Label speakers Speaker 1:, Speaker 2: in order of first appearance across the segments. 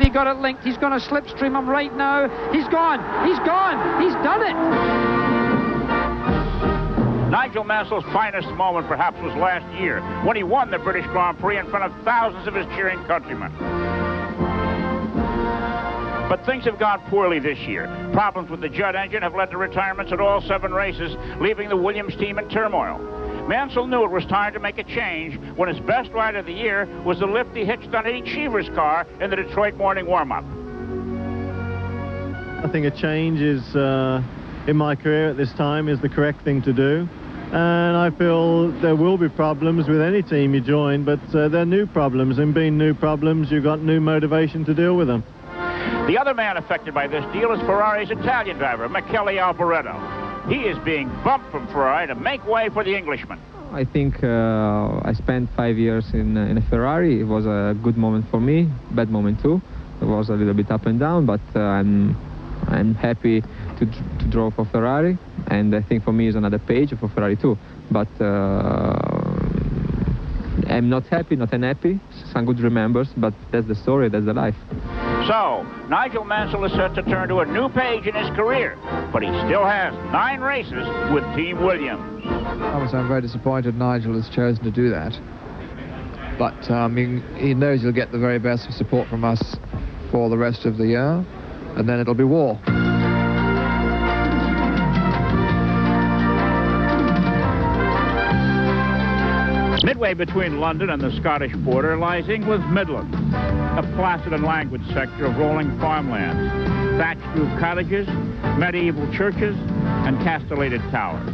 Speaker 1: He got it linked. He's going to slipstream him right now. He's gone. He's gone. He's done it.
Speaker 2: Nigel Mansell's finest moment perhaps was last year when he won the British Grand Prix in front of thousands of his cheering countrymen. But things have gone poorly this year. Problems with the Judd engine have led to retirements at all 7 races, leaving the Williams team in turmoil. Mansell knew it was time to make a change when his best ride of the year was the lift he hitched on Eddie Cheever's car in the Detroit morning warm-up.
Speaker 3: I think a change is, in my career at this time, is the correct thing to do. And I feel there will be problems with any team you join, but they're new problems, and being new problems, you've got new motivation to deal with them.
Speaker 2: The other man affected by this deal is Ferrari's Italian driver, Michele Alboreto. He is being bumped from Ferrari to make way for the Englishman.
Speaker 4: I think I spent 5 years in a Ferrari. It was a good moment for me, bad moment too. It was a little bit up and down, but I'm happy to draw for Ferrari, and I think for me it's another page for Ferrari too. But I'm not happy, not unhappy. Some good remembers, but that's the story, that's the life.
Speaker 2: So, Nigel Mansell is set to turn to a new page in his career, but he still has 9 races with Team Williams.
Speaker 5: Obviously, I'm very disappointed Nigel has chosen to do that. But he knows he'll get the very best support from us for the rest of the year, and then it'll be war.
Speaker 2: Midway between London and the Scottish border lies England's Midlands, a placid and languid sector of rolling farmlands, thatched roof cottages, medieval churches, and castellated towers.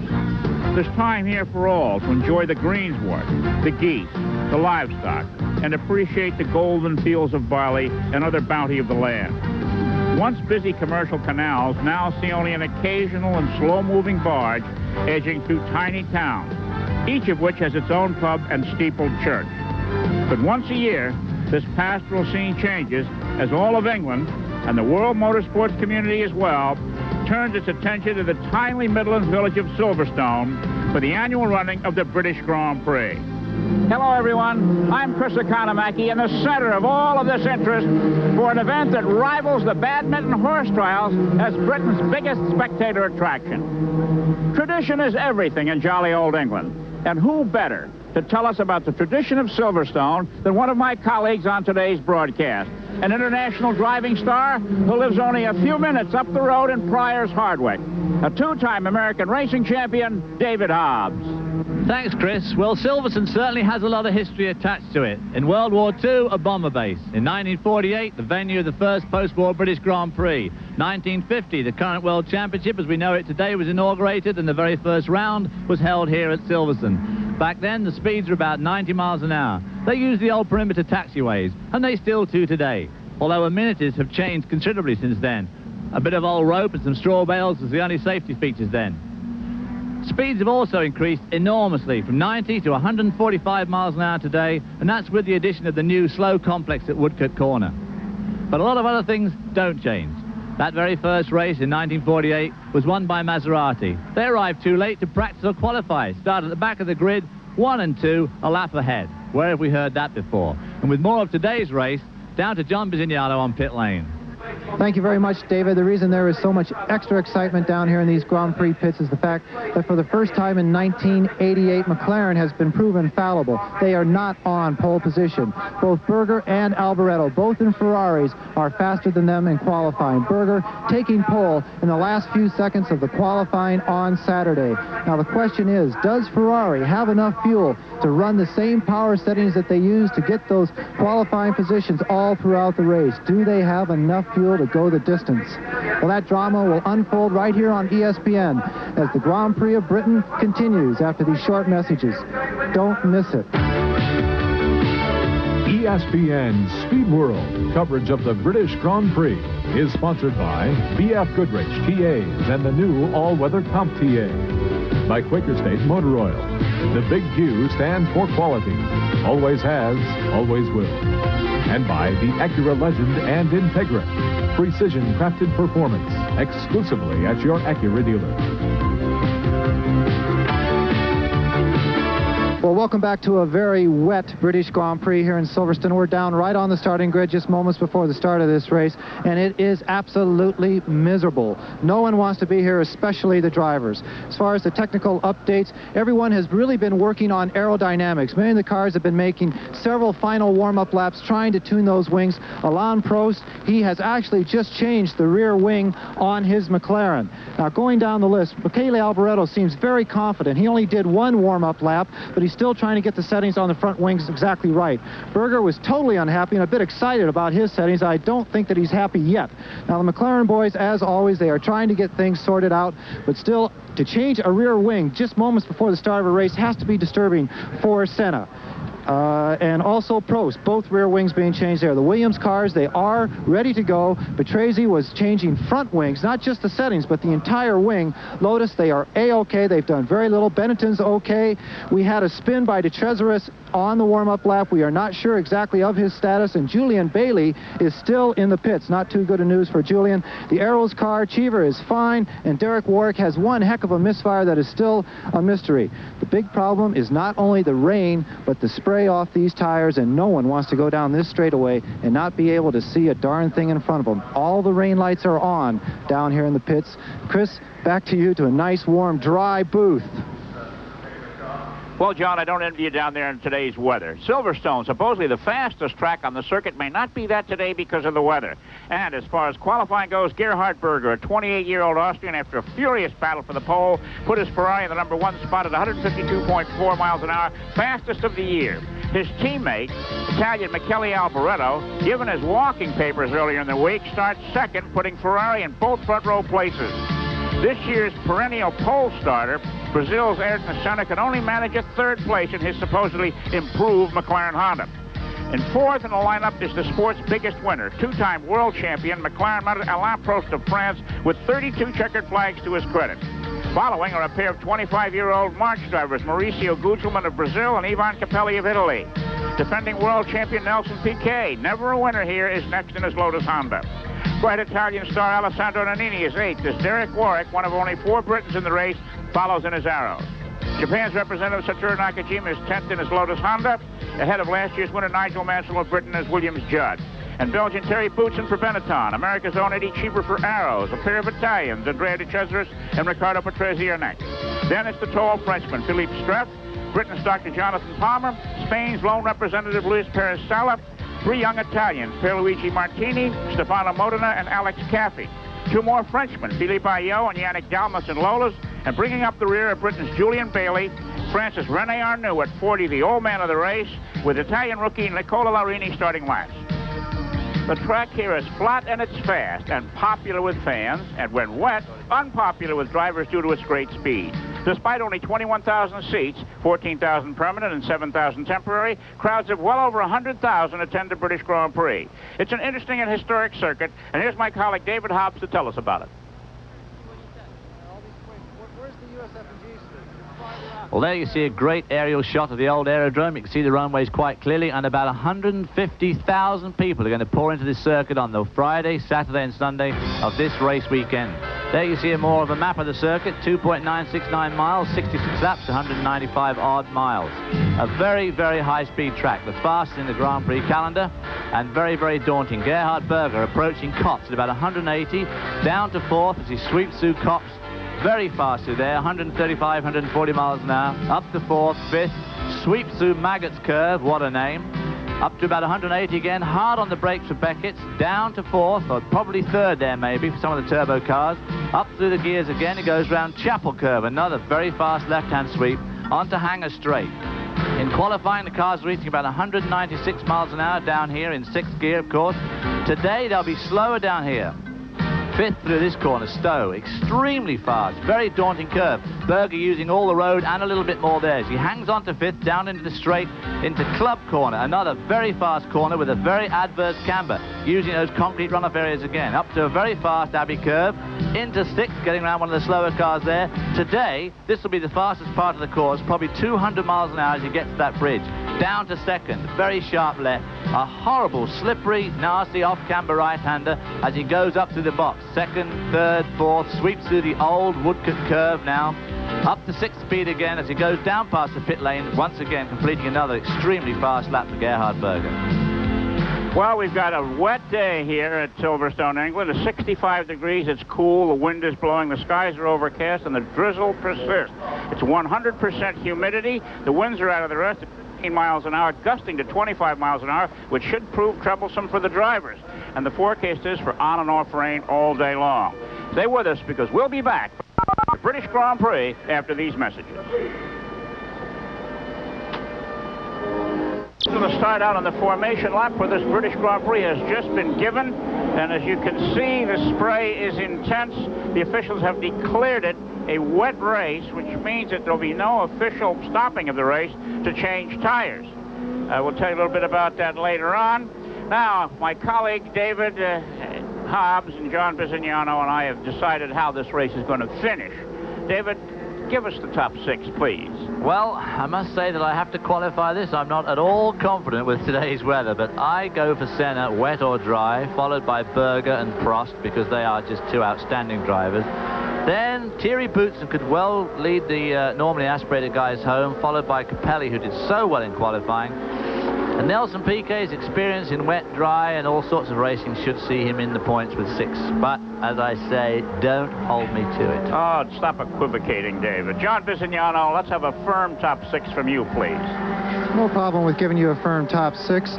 Speaker 2: There's time here for all to enjoy the greensward, the geese, the livestock, and appreciate the golden fields of barley and other bounty of the land. Once busy commercial canals now see only an occasional and slow-moving barge edging through tiny towns, each of which has its own pub and steepled church. But once a year, this pastoral scene changes as all of England, and the world motorsports community as well, turns its attention to the tiny Midlands village of Silverstone for the annual running of the British Grand Prix. Hello, everyone. I'm Chris Economaki, in the center of all of this interest for an event that rivals the badminton horse trials as Britain's biggest spectator attraction. Tradition is everything in jolly old England. And who better to tell us about the tradition of Silverstone than one of my colleagues on today's broadcast, an international driving star who lives only a few minutes up the road in Pryor's Hardwick, a 2-time American racing champion, David Hobbs.
Speaker 6: Thanks, Chris. Well, Silverstone certainly has a lot of history attached to it. In World War II, a bomber base. In 1948, the venue of the first post-war British Grand Prix. 1950, the current World Championship, as we know it today, was inaugurated, and the very first round was held here at Silverstone. Back then, the speeds were about 90 miles an hour. They used the old perimeter taxiways, and they still do today, although amenities have changed considerably since then. A bit of old rope and some straw bales was the only safety features then. Speeds have also increased enormously, from 90 to 145 miles an hour today, and that's with the addition of the new slow complex at Woodcote Corner. But a lot of other things don't change. That very first race in 1948 was won by Maserati. They arrived too late to practice or qualify, started at the back of the grid, 1 and 2, a lap ahead. Where have we heard that before? And with more of today's race, down to John Bisignano on pit lane.
Speaker 7: Thank you very much, David. The reason there is so much extra excitement down here in these Grand Prix pits is the fact that for the first time in 1988, McLaren has been proven fallible. They are not on pole position. Both Berger and Alboreto, both in Ferraris, are faster than them in qualifying. Berger taking pole in the last few seconds of the qualifying on Saturday. Now the question is, does Ferrari have enough fuel to run the same power settings that they use to get those qualifying positions all throughout the race? Do they have enough fuel to go the distance? Well, that drama will unfold right here on ESPN as the Grand Prix of Britain continues after these short messages. Don't miss it.
Speaker 8: ESPN's Speed World coverage of the British Grand Prix is sponsored by BF Goodrich TAs and the new all-weather Comp TA. By Quaker State Motor Oil. The Big Q stands for quality. Always has, always will. And by the Acura Legend and Integra. Precision crafted performance exclusively at your Acura dealer.
Speaker 7: Well, welcome back to a very wet British Grand Prix here in Silverstone. We're down right on the starting grid just moments before the start of this race, and it is absolutely miserable. No one wants to be here, especially the drivers. As far as the technical updates, everyone has really been working on aerodynamics. Many of the cars have been making several final warm-up laps trying to tune those wings. Alain Prost, he has actually just changed the rear wing on his McLaren. Now, going down the list, Michele Alboreto seems very confident. He only did one warm-up lap, but he's still trying to get the settings on the front wings exactly right. Berger was totally unhappy and a bit excited about his settings. I don't think that he's happy yet. Now, the McLaren boys, as always, they are trying to get things sorted out, but still, to change a rear wing just moments before the start of a race has to be disturbing for Senna. And also Prost, both rear wings being changed there. The Williams cars, they are ready to go. Patrese was changing front wings, not just the settings, but the entire wing. Lotus, they are A-OK. They've done very little. Benetton's OK. We had a spin by de Cesaris on the warm-up lap. We are not sure exactly of his status, and Julian Bailey is still in the pits. Not too good a news for Julian. The Arrows car, Cheever is fine, and Derek Warwick has one heck of a misfire that is still a mystery. The big problem is not only the rain, but the spray off these tires, and no one wants to go down this straightaway and not be able to see a darn thing in front of them. All the rain lights are on down here in the pits. Chris, back to you to a nice, warm, dry booth.
Speaker 2: Well, John, I don't envy you down there in today's weather. Silverstone, supposedly the fastest track on the circuit, may not be that today because of the weather. And as far as qualifying goes, Gerhard Berger, a 28-year-old Austrian, after a furious battle for the pole, put his Ferrari in the number 1 spot at 152.4 miles an hour, fastest of the year. His teammate, Italian Michele Alboreto, given his walking papers earlier in the week, starts second, putting Ferrari in both front row places. This year's perennial pole starter, Brazil's Ayrton Senna, can only manage a third place in his supposedly improved McLaren Honda. And fourth in the lineup is the sport's biggest winner, two-time world champion McLaren mounted Alain Prost of France, with 32 checkered flags to his credit. Following are a pair of 25-year-old March drivers, Mauricio Gugelmin of Brazil and Ivan Capelli of Italy. Defending world champion Nelson Piquet, never a winner here, is next in his Lotus Honda. Bright Italian star Alessandro Nannini is 8th, as Derek Warwick, one of only 4 Britons in the race, follows in his Arrows. Japan's representative Satoru Nakajima is 10th in his Lotus Honda, ahead of last year's winner Nigel Mansell of Britain as Williams Judd. And Belgian Terry Boutsen for Benetton, America's own Eddie Cheever for Arrows, a pair of Italians, Andrea de Cesaris and Riccardo Patrese are next. Then it's the tall Frenchman, Philippe Streff, Britain's Dr. Jonathan Palmer, Spain's lone representative Luis Perez Sala, 3 young Italians, Pierluigi Martini, Stefano Modena, and Alex Caffey. 2 more Frenchmen, Philippe Ayot and Yannick Dalmas in Lolas, and bringing up the rear of Britain's Julian Bailey, France's René Arnoux at 40, the old man of the race, with Italian rookie Nicola Laurini starting last. The track here is flat and it's fast, and popular with fans, and when wet, unpopular with drivers due to its great speed. Despite only 21,000 seats, 14,000 permanent and 7,000 temporary, crowds of well over 100,000 attend the British Grand Prix. It's an interesting and historic circuit, and here's my colleague David Hobbs to tell us about it.
Speaker 6: Well, there you see a great aerial shot of the old aerodrome. You can see the runways quite clearly, and about 150,000 people are going to pour into this circuit on the Friday, Saturday and Sunday of this race weekend. There you see more of a map of the circuit, 2.969 miles, 66 laps, 195 odd miles. A very, very high-speed track, the fastest in the Grand Prix calendar, and very, very daunting. Gerhard Berger approaching Copse at about 180, down to 4th as he sweeps through Copse. Very fast through there, 135, 140 miles an hour, up to 4th, 5th, sweeps through Maggots Curve, what a name, up to about 180 again, hard on the brakes for Beckett's, down to 4th, or probably 3rd there maybe for some of the turbo cars, up through the gears again, it goes round Chapel Curve, another very fast left-hand sweep, onto Hanger Straight. In qualifying, the cars reaching about 196 miles an hour down here in 6th gear, of course. Today, they'll be slower down here. 5th through this corner, Stowe, extremely fast, very daunting curve. Berger using all the road and a little bit more there. As he hangs on to 5th, down into the straight, into Club Corner, another very fast corner with a very adverse camber, using those concrete runoff areas again. Up to a very fast Abbey Curve, into 6th, getting around one of the slower cars there. Today, this will be the fastest part of the course, probably 200 miles an hour as he gets to that bridge. Down to 2nd, very sharp left, a horrible, slippery, nasty off-camber right-hander as he goes up through the box. 2nd, 3rd, 4th, sweeps through the old Woodcote Curve now. Up to 6th speed again as he goes down past the pit lane, once again completing another extremely fast lap for Gerhard Berger.
Speaker 2: Well, we've got a wet day here at Silverstone, England. It's 65 degrees, it's cool, the wind is blowing, the skies are overcast, and the drizzle persists. It's 100% humidity, the winds are out of the rest, 15 miles an hour, gusting to 25 miles an hour, which should prove troublesome for the drivers. And the forecast is for on and off rain all day long. Stay with us because we'll be back for the British Grand Prix after these messages. We're going to start out on the formation lap where this British Grand Prix has just been given. And as you can see, the spray is intense. The officials have declared it a wet race, which means that there'll be no official stopping of the race to change tires. We'll tell you a little bit about that later on. Now, my colleague David Hobbs and John Bisignano and I have decided how this race is going to finish. David, give us the top 6, please.
Speaker 6: Well, I must say that I have to qualify this. I'm not at all confident with today's weather, but I go for Senna, wet or dry, followed by Berger and Prost, because they are just two outstanding drivers. Then Thierry Boutsen could well lead the normally aspirated guys home, followed by Capelli, who did so well in qualifying. And Nelson Piquet's experience in wet, dry, and all sorts of racing should see him in the points with 6. But, as I say, don't hold me to it.
Speaker 2: Oh, stop equivocating, David. John Bisignano, let's have a firm top 6 from you, please.
Speaker 7: No problem with giving you a firm top 6.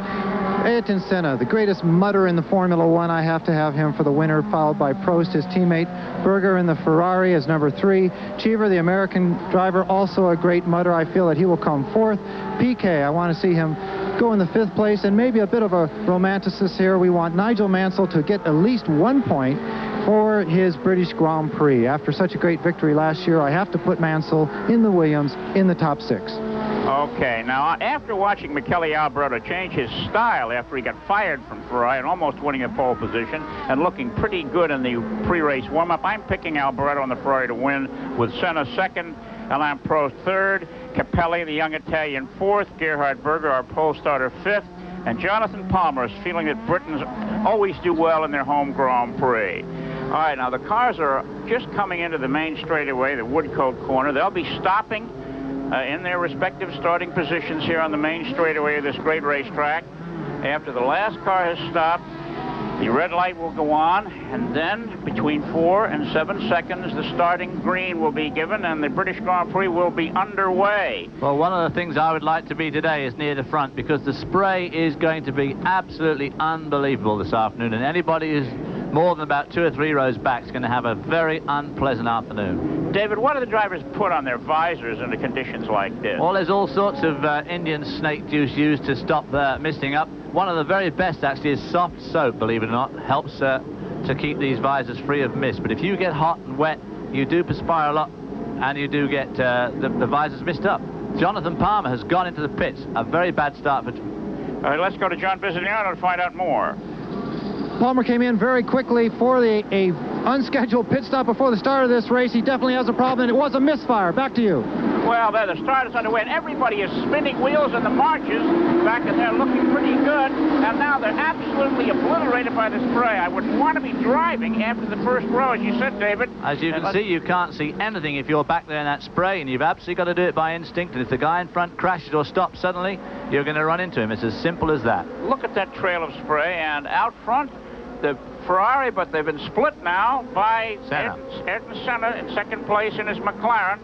Speaker 7: Ayrton Senna, the greatest mudder in the Formula One. I have to have him for the winner, followed by Prost, his teammate. Berger in the Ferrari as number 3. Cheever, the American driver, also a great mudder. I feel that he will come 4th. Piquet, I want to see him go in the 5th place, and maybe a bit of a romanticist here. We want Nigel Mansell to get at least 1 point for his British Grand Prix. After such a great victory last year, I have to put Mansell in the Williams in the top 6.
Speaker 2: Okay, now after watching Michele Alboreto change his style after he got fired from Ferrari and almost winning a pole position and looking pretty good in the pre-race warm-up, I'm picking Alboreto on the Ferrari to win, with Senna 2nd, Alain Prost 3rd, Capelli, the young Italian, 4th, Gerhard Berger, our pole starter, 5th, and Jonathan Palmer is feeling that Britons always do well in their home Grand Prix. All right, now the cars are just coming into the main straightaway, the Woodcote corner. They'll be stopping in their respective starting positions here on the main straightaway of this great racetrack. After the last car has stopped, the red light will go on, and then between 4 and 7 seconds, the starting green will be given, and the British Grand Prix will be underway.
Speaker 6: Well, one of the things I would like to be today is near the front, because the spray is going to be absolutely unbelievable this afternoon, and anybody who's more than about 2 or 3 rows back is going to have a very unpleasant afternoon.
Speaker 2: David, what do the drivers put on their visors under conditions like this?
Speaker 6: Well, there's all sorts of Indian snake juice used to stop misting up. One of the very best, actually, is soft soap, believe it or not. Helps to keep these visors free of mist. But if you get hot and wet, you do perspire a lot, and you do get the visors mist up. Jonathan Palmer has gone into the pits. A very bad start for...
Speaker 2: All right, let's go to John Bisignano to find out more.
Speaker 7: Palmer came in very quickly for a unscheduled pit stop before the start of this race. He definitely has a problem, and it was a misfire. Back to you.
Speaker 2: Well, there, the start is underway, and everybody is spinning wheels in the marches back in there, looking pretty good, and now they're absolutely obliterated by the spray. I wouldn't want to be driving after the first row, as you said, David.
Speaker 6: As you can see, you can't see anything if you're back there in that spray, and you've absolutely got to do it by instinct, and if the guy in front crashes or stops suddenly, you're going to run into him. It's as simple as that.
Speaker 2: Look at that trail of spray, and out front, the Ferrari, but they've been split now by Ayrton Senna in 2nd place in his McLaren.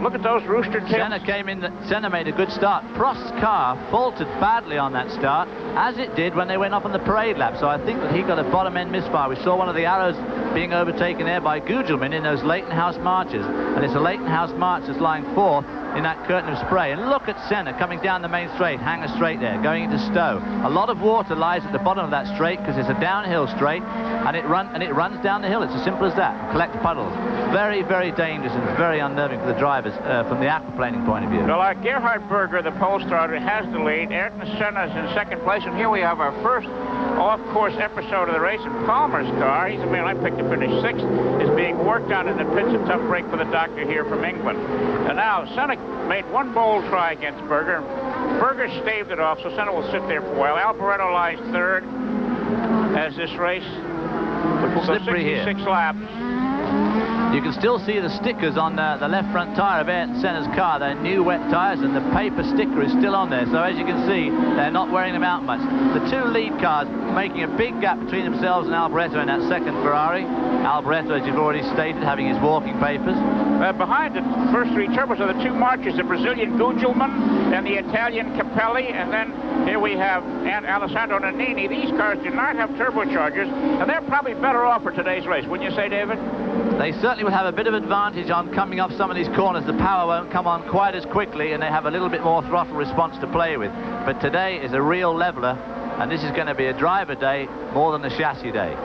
Speaker 2: Look at those rooster tails.
Speaker 6: Senna came in, Senna made a good start. Prost's car faltered badly on that start, as it did when they went off on the parade lap. So I think that he got a bottom-end misfire. We saw one of the arrows being overtaken there by Gugelmin in those Leighton House marches. And it's a Leighton House march that's lying 4th in that curtain of spray. And look at Senna coming down the main straight, Hanger Straight there, going into Stowe. A lot of water lies at the bottom of that straight because it's a downhill straight, and it runs down the hill. It's as simple as that. Collect puddles. Very, very dangerous and very unnerving for the drivers from the aquaplaning point of view.
Speaker 2: Well, Gerhard Berger, the pole starter, has the lead. Ayrton Senna is in 2nd place, and here we have our first off-course episode of the race. And Palmer's car, he's the man I picked to finish 6th, is being worked on in the pits. A tough break for the doctor here from England. And now Senna made one bold try against Berger. Berger staved it off, so Senna will sit there for a while. Alboreto lies 3rd as this race, which will go 66 laps.
Speaker 6: You can still see the stickers on the left front tyre of Ayrton Senna's car. They're new wet tyres, and the paper sticker is still on there. So as you can see, they're not wearing them out much. The two lead cars making a big gap between themselves and Alboreto in that second Ferrari. Alboreto, as you've already stated, having his walking papers.
Speaker 2: Behind the first three turbos are the two marchers, the Brazilian Gugelmin and the Italian Capelli, and then here we have Alessandro Nannini. These cars do not have turbochargers, and they're probably better off for today's race, wouldn't you say, David?
Speaker 6: They certainly will have a bit of advantage on coming off some of these corners. The power won't come on quite as quickly, and they have a little bit more throttle response to play with. But today is a real leveler, and this is going to be a driver day more than a chassis day.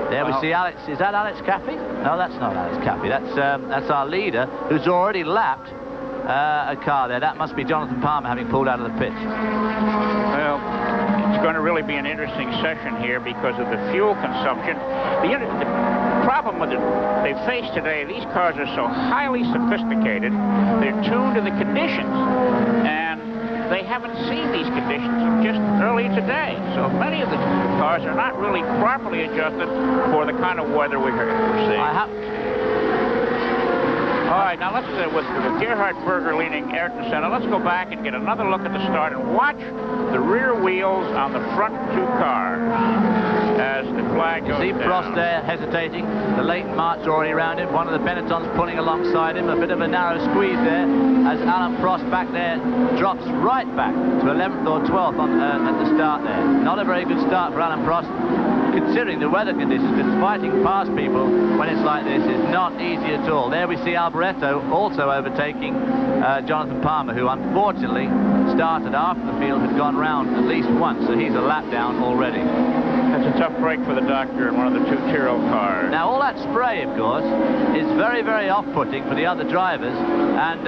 Speaker 6: There we see Alex. Is that Alex Caffey? No, that's not Alex Caffey. That's our leader, who's already lapped a car there. That must be Jonathan Palmer, having pulled out of the pits.
Speaker 2: Well, it's going to really be an interesting session here because of the fuel consumption. The problem with it they face today, these cars are so highly sophisticated, they're tuned to the conditions, and they haven't seen these conditions just early today. So many of the cars are not really properly adjusted for the kind of weather we're seeing. All right, now let's, with Gerhard Berger leading Ayrton Senna, let's go back and get another look at the start and watch the rear wheels on the front two cars as the flag goes
Speaker 6: See
Speaker 2: down.
Speaker 6: Prost there hesitating. The Leighton March already around him. One of the Benettons pulling alongside him. A bit of a narrow squeeze there as Alan Prost back there drops right back to 11th or 12th at the start there. Not a very good start for Alan Prost, considering the weather conditions, because fighting past people when it's like this is not easy at all. There we see Alboreto also overtaking Jonathan Palmer, who unfortunately started after the field had gone round at least once, so he's a lap down already.
Speaker 2: That's a tough break for the doctor in one of the two Tyrrell cars.
Speaker 6: Now, all that spray, of course, is very, very off-putting for the other drivers, and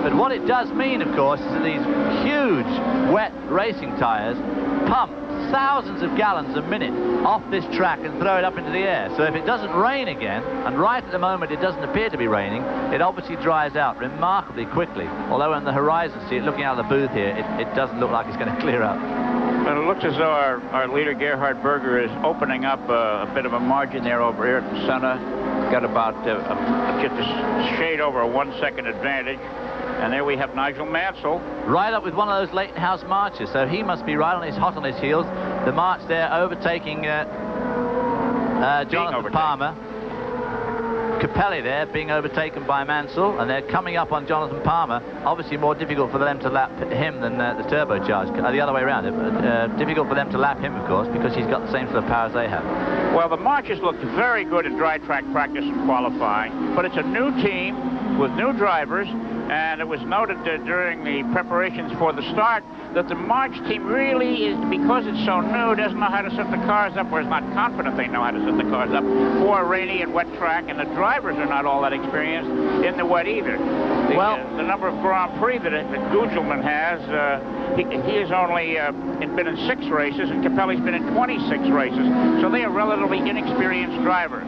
Speaker 6: but what it does mean, of course, is that these huge wet racing tyres pump thousands of gallons a minute off this track and throw it up into the air. So if it doesn't rain again, and right at the moment it doesn't appear to be raining, it obviously dries out remarkably quickly. Although on the horizon, see it looking out of the booth here, it doesn't look like it's going to clear up.
Speaker 2: But it looks as though our leader Gerhard Berger is opening up a bit of a margin there over Ayrton Senna. Got about just a shade over a 1 second advantage. And there we have Nigel Mansell.
Speaker 6: Right up with one of those Leighton House marches, so he must be right on hot on his heels. The march there overtaking Jonathan Palmer. Capelli there being overtaken by Mansell, and they're coming up on Jonathan Palmer. Obviously more difficult for them to lap him than the turbocharged, the other way around. Difficult for them to lap him, of course, because he's got the same sort of power as they have.
Speaker 2: Well, the marches looked very good in dry track practice and qualifying, but it's a new team with new drivers, and it was noted during the preparations for the start that the March team really is, because it's so new, doesn't know how to set the cars up, or is not confident they know how to set the cars up for a rainy and wet track, and the drivers are not all that experienced in the wet either. The number of Grand Prix that Gugelmin has, he has only been in 6 races, and Capelli's been in 26 races, so they are relatively inexperienced drivers.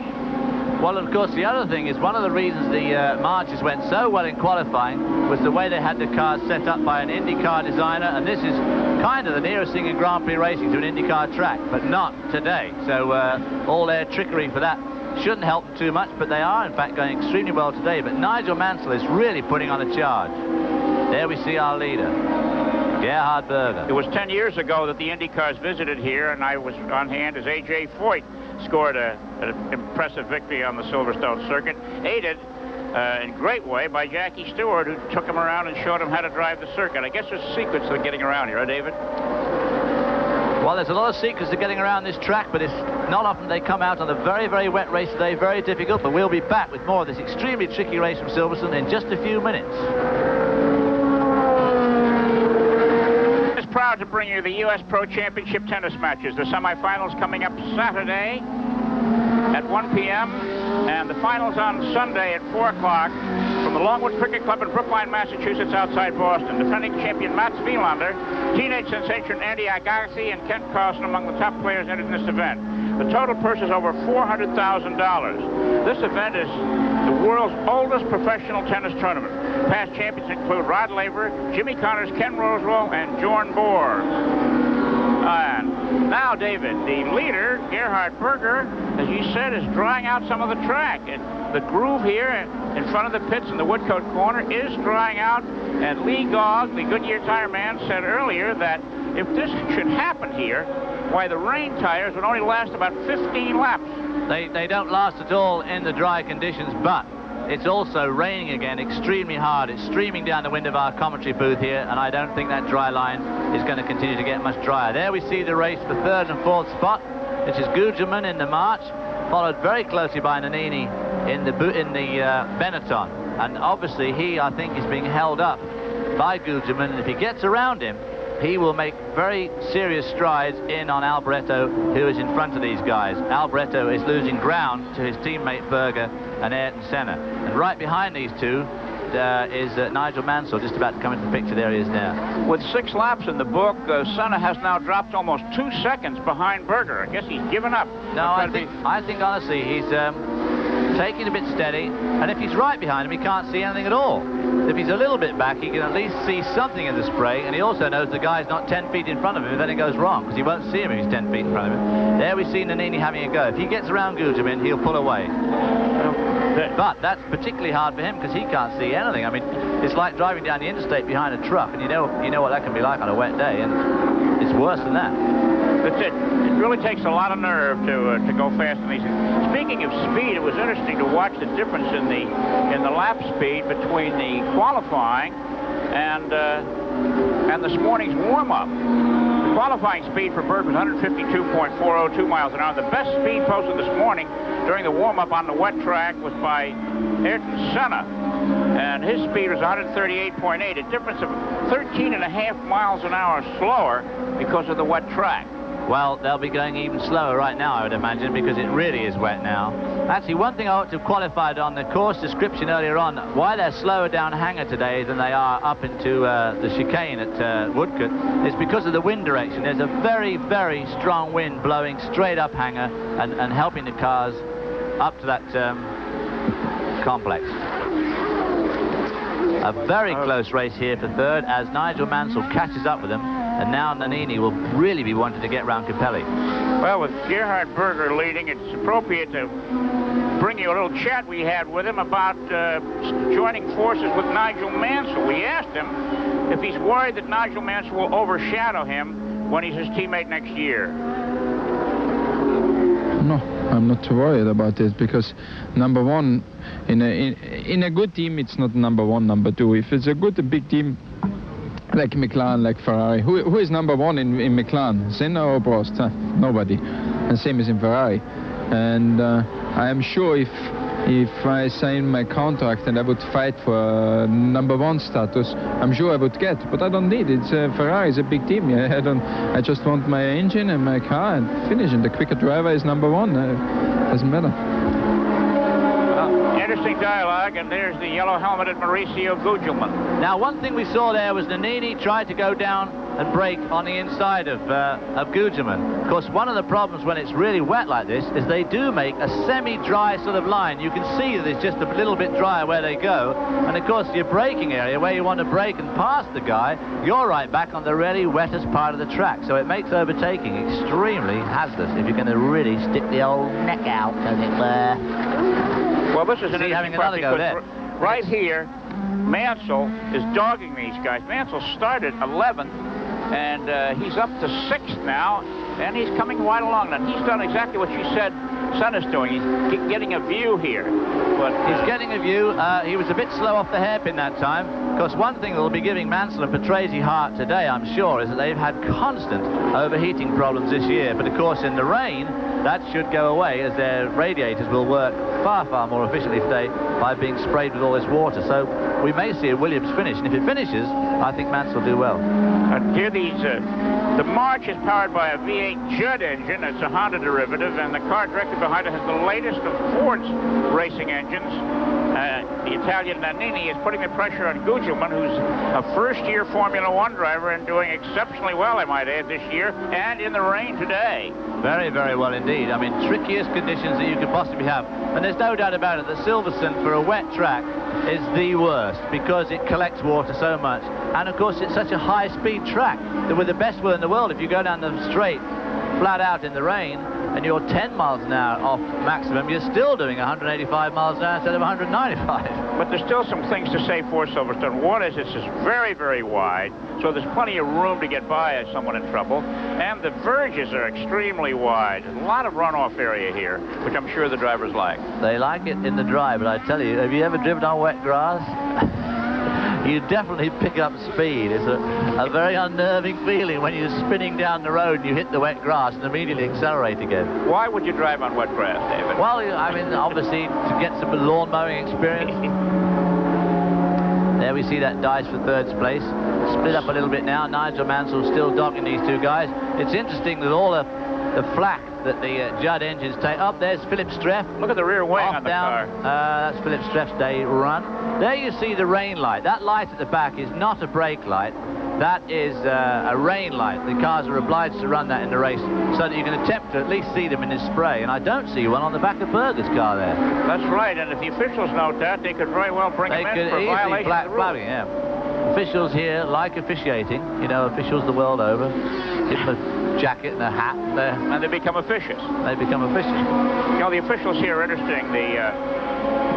Speaker 6: Well, of course, the other thing is one of the reasons the marches went so well in qualifying was the way they had the cars set up by an IndyCar designer, and this is kind of the nearest thing in Grand Prix racing to an IndyCar track, but not today. So all their trickery for that shouldn't help them too much, but they are, in fact, going extremely well today. But Nigel Mansell is really putting on a charge. There we see our leader, Gerhard Berger.
Speaker 2: It was 10 years ago that the IndyCars visited here, and I was on hand as A.J. Foyt scored an impressive victory on the Silverstone circuit, aided in great way by Jackie Stewart, who took him around and showed him how to drive the circuit. I guess there's secrets to getting around here, huh, David?
Speaker 6: Well, there's a lot of secrets to getting around this track, but it's not often they come out on a very, very wet race today, very difficult, but we'll be back with more of this extremely tricky race from Silverstone in just a few minutes.
Speaker 2: Proud to bring you the U.S. Pro Championship tennis matches. The semifinals coming up Saturday at 1 p.m. and the finals on Sunday at 4 o'clock from the Longwood Cricket Club in Brookline, Massachusetts, outside Boston. Defending champion Mats Wilander, teenage sensation Andy Agassi, and Kent Carlson among the top players entered in this event. The total purse is over $400,000. This event is the world's oldest professional tennis tournament. Past champions include Rod Laver, Jimmy Connors, Ken Rosewall, and Bjorn Borg. And Now, David, the leader, Gerhard Berger, as you said, is drying out some of the track. And the groove here in front of the pits in the Woodcote corner is drying out. And Lee Gogg, the Goodyear tire man, said earlier that if this should happen here, why, the rain tires would only last about 15 laps.
Speaker 6: They don't last at all in the dry conditions, but it's also raining again extremely hard. It's streaming down the wind of our commentary booth here, and I don't think that dry line is going to continue to get much drier. There we see the race for third and fourth spot, which is Gugelmin in the March, followed very closely by Nannini in the Benetton. And obviously he, I think, is being held up by Gugelmin, and if he gets around him, he will make very serious strides in on Alboreto, who is in front of these guys. Alboreto is losing ground to his teammate Berger and Ayrton Senna. And right behind these two is Nigel Mansell, just about to come into the picture. There he is now.
Speaker 2: With 6 laps in the book, Senna has now dropped almost 2 seconds behind Berger. I guess he's given up.
Speaker 6: No, I think honestly he's taking it a bit steady, and if he's right behind him, he can't see anything at all. If he's a little bit back, he can at least see something in the spray, and he also knows the guy's not 10 feet in front of him if anything goes wrong, because he won't see him if he's 10 feet in front of him. There we see Nannini having a go. If he gets around Gugelmin, he'll pull away. But that's particularly hard for him because he can't see anything. I mean, it's like driving down the interstate behind a truck, and you know what that can be like on a wet day, and it's worse than that.
Speaker 2: It really takes a lot of nerve to go fast in these. Speaking of speed, it was interesting to watch the difference in the lap speed between the qualifying and this morning's warm-up. The qualifying speed for Berg was 152.402 miles an hour. The best speed posted this morning during the warm-up on the wet track was by Ayrton Senna, and his speed was 138.8, a difference of 13.5 miles an hour slower because of the wet track.
Speaker 6: Well, they'll be going even slower right now, I would imagine, because it really is wet now. Actually, one thing I ought to have qualified on the course description earlier on, why they're slower down Hanger today than they are up into the chicane at Woodcote, is because of the wind direction. There's a very, very strong wind blowing straight up Hanger and helping the cars up to that complex. A very close race here for third as Nigel Mansell catches up with them. And now Nannini will really be wanting to get round Capelli.
Speaker 2: Well, with Gerhard Berger leading, it's appropriate to bring you a little chat we had with him about joining forces with Nigel Mansell. We asked him if he's worried that Nigel Mansell will overshadow him when he's his teammate next year.
Speaker 9: No, I'm not too worried about it because number one, in a good team, it's not number one, number two. If it's a big team, like McLaren, like Ferrari. Who is number one in McLaren? Senna or Prost? Nobody. And same as in Ferrari. And I am sure if I sign my contract and I would fight for number one status, I'm sure I would get. But I don't need it. Ferrari is a big team. I just want my engine and my car and finish. And the quicker driver is number one. Doesn't matter.
Speaker 2: Interesting dialogue, and there's the yellow helmeted Mauricio Gugelmin.
Speaker 6: Now, one thing we saw there was Nannini tried to go down and brake on the inside of Gugelmin. Of course, one of the problems when it's really wet like this is they do make a semi-dry sort of line. You can see that it's just a little bit drier where they go. And of course, your braking area, where you want to brake and pass the guy, you're right back on the really wettest part of the track. So it makes overtaking extremely hazardous if you're going to really stick the old neck out, as it were.
Speaker 2: Well, this is an
Speaker 6: having another go there.
Speaker 2: Right here, Mansell is dogging these guys. Mansell started 11th, and he's up to 6th now, and he's coming right along. And he's done exactly what you said Senna's doing. He's getting a view here. But
Speaker 6: he's getting a view. He was a bit slow off the hairpin that time. Of course, one thing that will be giving Mansell and Patrese heart today, I'm sure, is that they've had constant overheating problems this year. But of course, in the rain, that should go away as their radiators will work far, far more efficiently today by being sprayed with all this water. So we may see a Williams finish, and if it finishes, I think Mansell will do well.
Speaker 2: Here the March is powered by a V8 Judd engine. It's a Honda derivative, and the car directly behind it has the latest of Ford's racing engines. The Italian Nannini is putting the pressure on Gugelmin, who's a first-year Formula One driver and doing exceptionally well, I might add, this year, and in the rain today.
Speaker 6: Very, very well indeed. I mean, trickiest conditions that you could possibly have. And there's no doubt about it that Silverstone, for a wet track, is the worst because it collects water so much. And, of course, it's such a high-speed track that with the best will in the world, if you go down the straight flat out in the rain, and you're 10 miles an hour off maximum, you're still doing 185 miles an hour instead of 195.
Speaker 2: But there's still some things to say for Silverstone. One is it's just very, very wide, so there's plenty of room to get by someone in trouble. And the verges are extremely wide. There's a lot of runoff area here, which I'm sure the drivers like.
Speaker 6: They like it in the dry, but I tell you, have you ever driven on wet grass? You definitely pick up speed. It's a very unnerving feeling when you're spinning down the road and you hit the wet grass and immediately accelerate again.
Speaker 2: Why would you drive on wet grass, David?
Speaker 6: Well, I mean, obviously, to get some lawn mowing experience. There we see that dice for third place. Split up a little bit now. Nigel Mansell still dogging these two guys. It's interesting that all the flack that the Judd engines take. Up there's Philip Streff.
Speaker 2: Look at the rear wing on the car.
Speaker 6: That's Philip Streff's day run. There you see the rain light. That light at the back is not a brake light. That is a rain light. The cars are obliged to run that in the race so that you can attempt to at least see them in this spray. And I don't see one on the back of Berger's car there.
Speaker 2: That's right. And if the officials note that, they could very well bring him in for violation of the rules.
Speaker 6: Yeah. Officials here like officiating. You know, officials the world over. Give them a jacket and a hat.
Speaker 2: And they become officious.
Speaker 6: They become officious.
Speaker 2: You know, the officials here are interesting.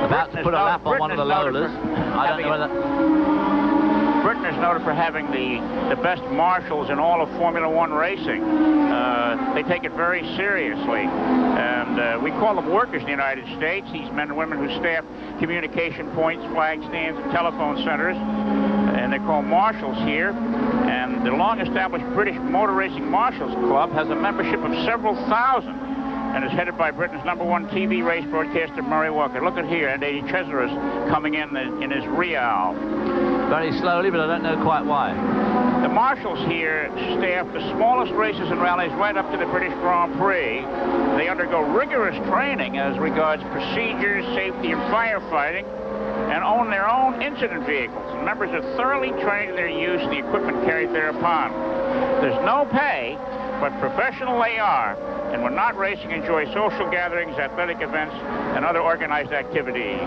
Speaker 6: About to put a lap on one of the Lolas. I don't know whether...
Speaker 2: Britain is noted for having the best marshals in all of Formula One racing. They take it very seriously. And we call them workers in the United States, these men and women who staff communication points, flag stands, and telephone centers. And they're called marshals here. And the long-established British Motor Racing Marshals Club has a membership of several thousand and is headed by Britain's #1 TV race broadcaster, Murray Walker. Look at here, and Eddie Cesaris coming in his Real.
Speaker 6: Very slowly, but I don't know quite why.
Speaker 2: The marshals here staff the smallest races and rallies right up to the British Grand Prix. They undergo rigorous training as regards procedures, safety, and firefighting, and own their own incident vehicles. And members are thoroughly trained in their use and the equipment carried thereupon. There's no pay, but professional they are, and when not racing, enjoy social gatherings, athletic events, and other organized activities.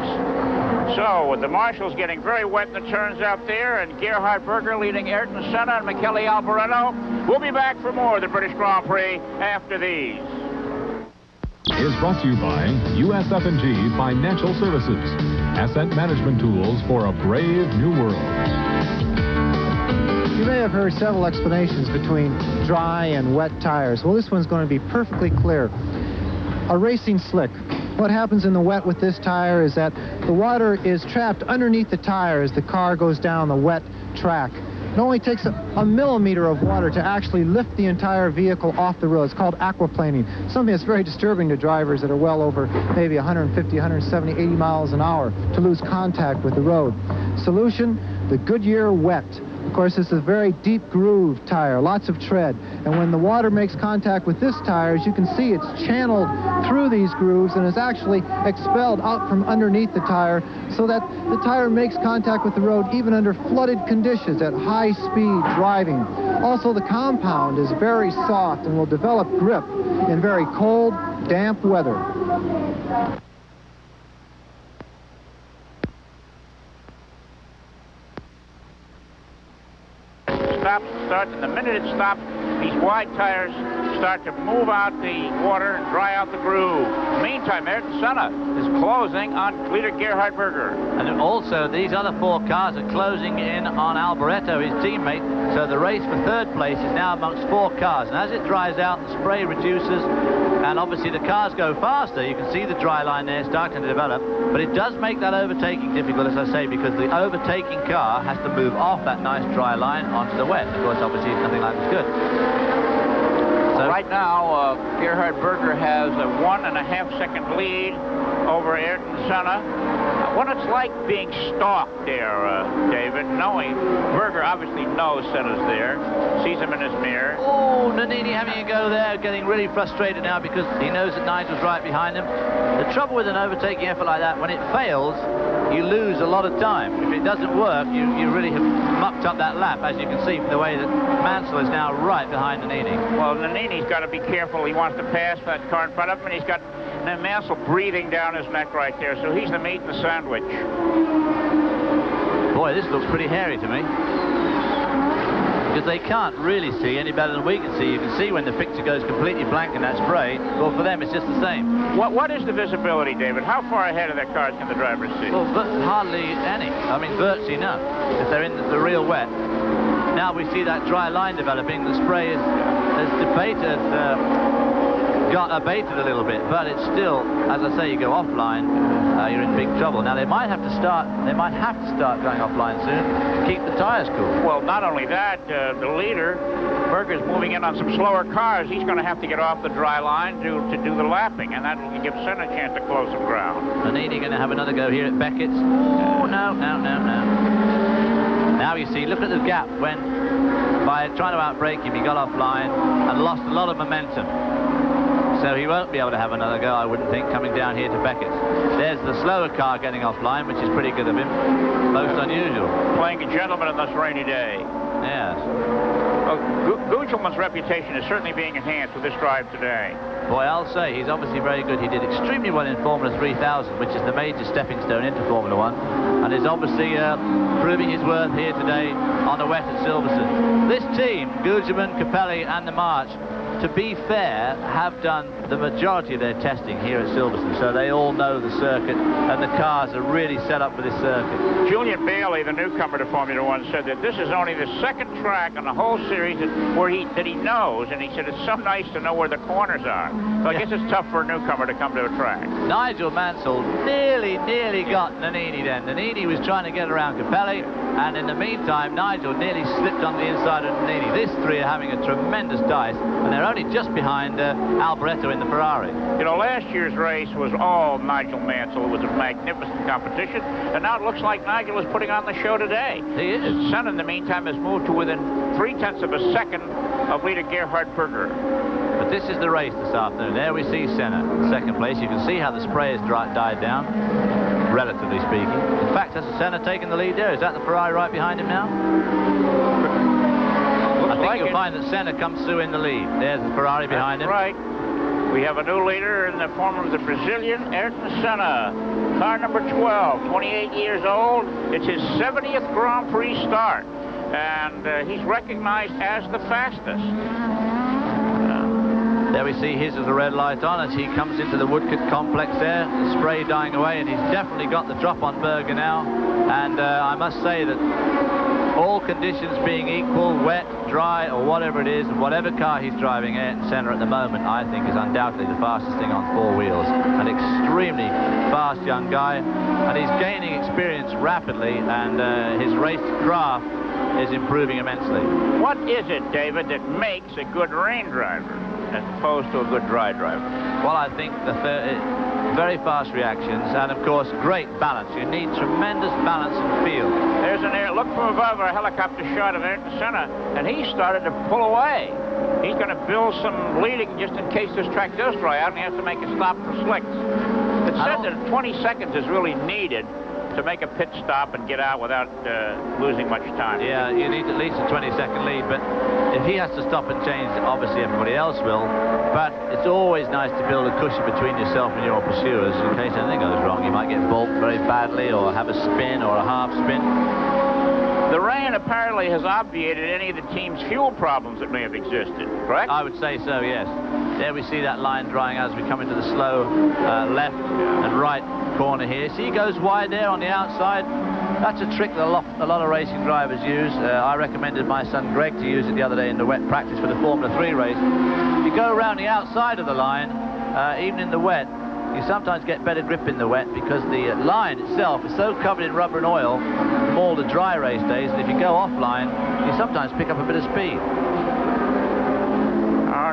Speaker 2: So, with the marshals getting very wet in the turns out there, and Gerhard Berger leading Ayrton Senna and Michele Alboreto, we'll be back for more of the British Grand Prix after these.
Speaker 8: Is brought to you by USF&G Financial Services. Asset management tools for a brave new world.
Speaker 7: You may have heard several explanations between dry and wet tires. Well, this one's going to be perfectly clear. A racing slick. What happens in the wet with this tire is that the water is trapped underneath the tire as the car goes down the wet track. It only takes a millimeter of water to actually lift the entire vehicle off the road. It's called aquaplaning, something that's very disturbing to drivers that are well over maybe 150, 170, 80 miles an hour to lose contact with the road. Solution, the Goodyear Wet. Of course, it's a very deep groove tire, lots of tread. And when the water makes contact with this tire, as you can see, it's channeled through these grooves and is actually expelled out from underneath the tire so that the tire makes contact with the road even under flooded conditions at high-speed driving. Also, the compound is very soft and will develop grip in very cold, damp weather.
Speaker 2: Stops and starts, and the minute it stops, these wide tires start to move out the water and dry out the groove. Meantime, Ayrton Senna is closing on leader Gerhard Berger.
Speaker 6: And also, these other four cars are closing in on Alboreto, his teammate, so the race for third place is now amongst four cars. And as it dries out, the spray reduces, and obviously the cars go faster. You can see the dry line there starting to develop, but it does make that overtaking difficult, as I say, because the overtaking car has to move off that nice dry line onto the wet. Of course, obviously, nothing like this good. So
Speaker 2: right now, Gerhard Berger has a 1.5-second lead over Ayrton Senna. What it's like being stalked there, David, knowing Berger obviously knows Senna's there, sees him in his mirror.
Speaker 6: Oh, Nannini having a go there, getting really frustrated now because he knows that Nigel's right behind him. The trouble with an overtaking effort like that, when it fails, you lose a lot of time. If it doesn't work, you really have mucked up that lap, as you can see from the way that Mansell is now right behind Nannini.
Speaker 2: Well, Nannini's got to be careful. He wants to pass that car in front of him, and he's got Mansell breathing down his neck right there, so he's the meat in the sandwich.
Speaker 6: Boy, this looks pretty hairy to me. because they can't really see any better than we can see. You can see when the picture goes completely blank in that spray. Well, for them, it's just the same.
Speaker 2: What is the visibility, David? How far ahead of their cars can the drivers see?
Speaker 6: Well, hardly any. I mean, virtually none, if they're in the real wet. Now we see that dry line developing. The spray has debated, got abated a little bit, but it's still, as I say, you go offline, you're in big trouble. Now they might have to start going offline soon to keep the tires cool.
Speaker 2: Well, not only that, the leader, Berger's moving in on some slower cars. He's going to have to get off the dry line to do the lapping, and that will give Senna a chance to close some ground.
Speaker 6: Nannini going to have another go here at Beckett's. Oh, no. Now you see, look at the gap when, by trying to outbrake him, he got offline and lost a lot of momentum. So he won't be able to have another go, I wouldn't think, coming down here to Beckett's. There's the slower car getting offline, which is pretty good of him. Most unusual.
Speaker 2: Playing a gentleman on this rainy day.
Speaker 6: Yes.
Speaker 2: Well, Gugelman's reputation is certainly being enhanced with this drive today.
Speaker 6: Boy, I'll say, he's obviously very good. He did extremely well in Formula 3000, which is the major stepping stone into Formula 1, and is obviously proving his worth here today on the wet at Silverstone. This team, Gugelman, Capelli and the March, to be fair, have done the majority of their testing here at Silverstone, so they all know the circuit, and the cars are really set up for this circuit.
Speaker 2: Julian Bailey, the newcomer to Formula 1, said that this is only the second track on the whole series that he knows, and he said it's so nice to know where the corners are. So I guess it's tough for a newcomer to come to a track.
Speaker 6: Nigel Mansell nearly got Nannini then. Nannini was trying to get around Capelli, and in the meantime, Nigel nearly slipped on the inside of Nannini. These three are having a tremendous dice, and they're only just behind Alboreto in the Ferrari.
Speaker 2: You know, last year's race was all Nigel Mansell. It was a magnificent competition, and now it looks like Nigel is putting on the show today.
Speaker 6: He is.
Speaker 2: Senna, in the meantime, has moved to within 0.3 of a second of leader Gerhard Berger.
Speaker 6: But this is the race this afternoon. There we see Senna in second place. You can see how the spray has died down, relatively speaking. In fact, has Senna taken the lead there? Is that the Ferrari right behind him now? I think you'll find that Senna comes through in the lead. There's the Ferrari behind him.
Speaker 2: Right. We have a new leader in the form of the Brazilian Ayrton Senna. Car number 12, 28 years old. It's his 70th Grand Prix start. And he's recognized as the fastest.
Speaker 6: There we see his with the red light on as he comes into the Woodcote complex there. The spray dying away, and he's definitely got the drop on Berger now. And I must say that all conditions being equal, wet, dry, or whatever it is, whatever car he's driving, Ayrton Senna at the moment, I think, is undoubtedly the fastest thing on four wheels. An extremely fast young guy, and he's gaining experience rapidly, and his race craft is improving immensely.
Speaker 2: What is it, David, that makes a good rain driver as opposed to a good dry driver?
Speaker 6: Well, I think the very fast reactions, and of course great balance. You need tremendous balance and feel.
Speaker 2: There's look from above, a helicopter shot of Ayrton Senna, and he started to pull away. He's going to build some bleeding just in case this track does dry out and he has to make a stop for slicks. It said that 20 seconds is really needed to make a pit stop and get out without losing much time.
Speaker 6: Yeah, you need at least a 20-second lead, but if he has to stop and change, obviously everybody else will. But it's always nice to build a cushion between yourself and your pursuers in case anything goes wrong. You might get balked very badly or have a spin or a half spin.
Speaker 2: The rain apparently has obviated any of the team's fuel problems that may have existed, correct?
Speaker 6: I would say so, yes. There we see that line drying as we come into the slow left and right corner here. See, he goes wide there on the outside. That's a trick that a lot of racing drivers use. I recommended my son Greg to use it the other day in the wet practice for the Formula 3 race. If you go around the outside of the line, even in the wet, you sometimes get better grip in the wet because the line itself is so covered in rubber and oil from all the dry race days, and if you go offline, you sometimes pick up a bit of speed.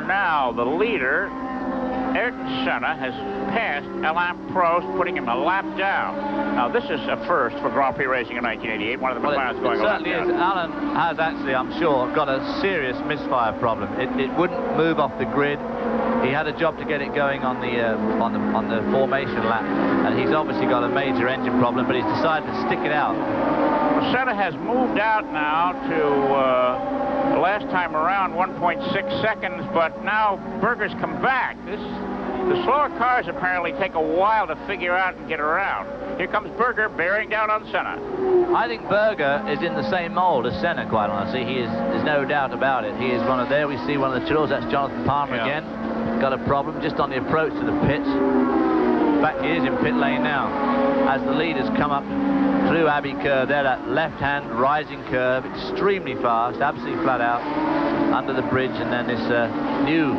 Speaker 2: Now the leader, Ayrton Senna, has passed Alain Prost, putting him a lap down. Now this is a first for Grand Prix racing in 1988. One of the McLarens going a lap down.
Speaker 6: It certainly is. Alain has actually, I'm sure, got a serious misfire problem. It wouldn't move off the grid. He had a job to get it going on the formation lap, and he's obviously got a major engine problem, but he's decided to stick it out.
Speaker 2: Well, Senna has moved out now to the last time around 1.6 seconds, but now Berger's come back. The slower cars apparently take a while to figure out and get around. Here comes Berger bearing down on Senna.
Speaker 6: I think Berger is in the same mold as Senna, quite honestly. There's no doubt about it. He is one of there. We see one of the Chills. That's Jonathan Palmer again. Got a problem just on the approach to the pits. In fact, he is in pit lane now. As the leaders come up through Abbey Curve, there, that left-hand rising curve, extremely fast, absolutely flat out, under the bridge, and then this new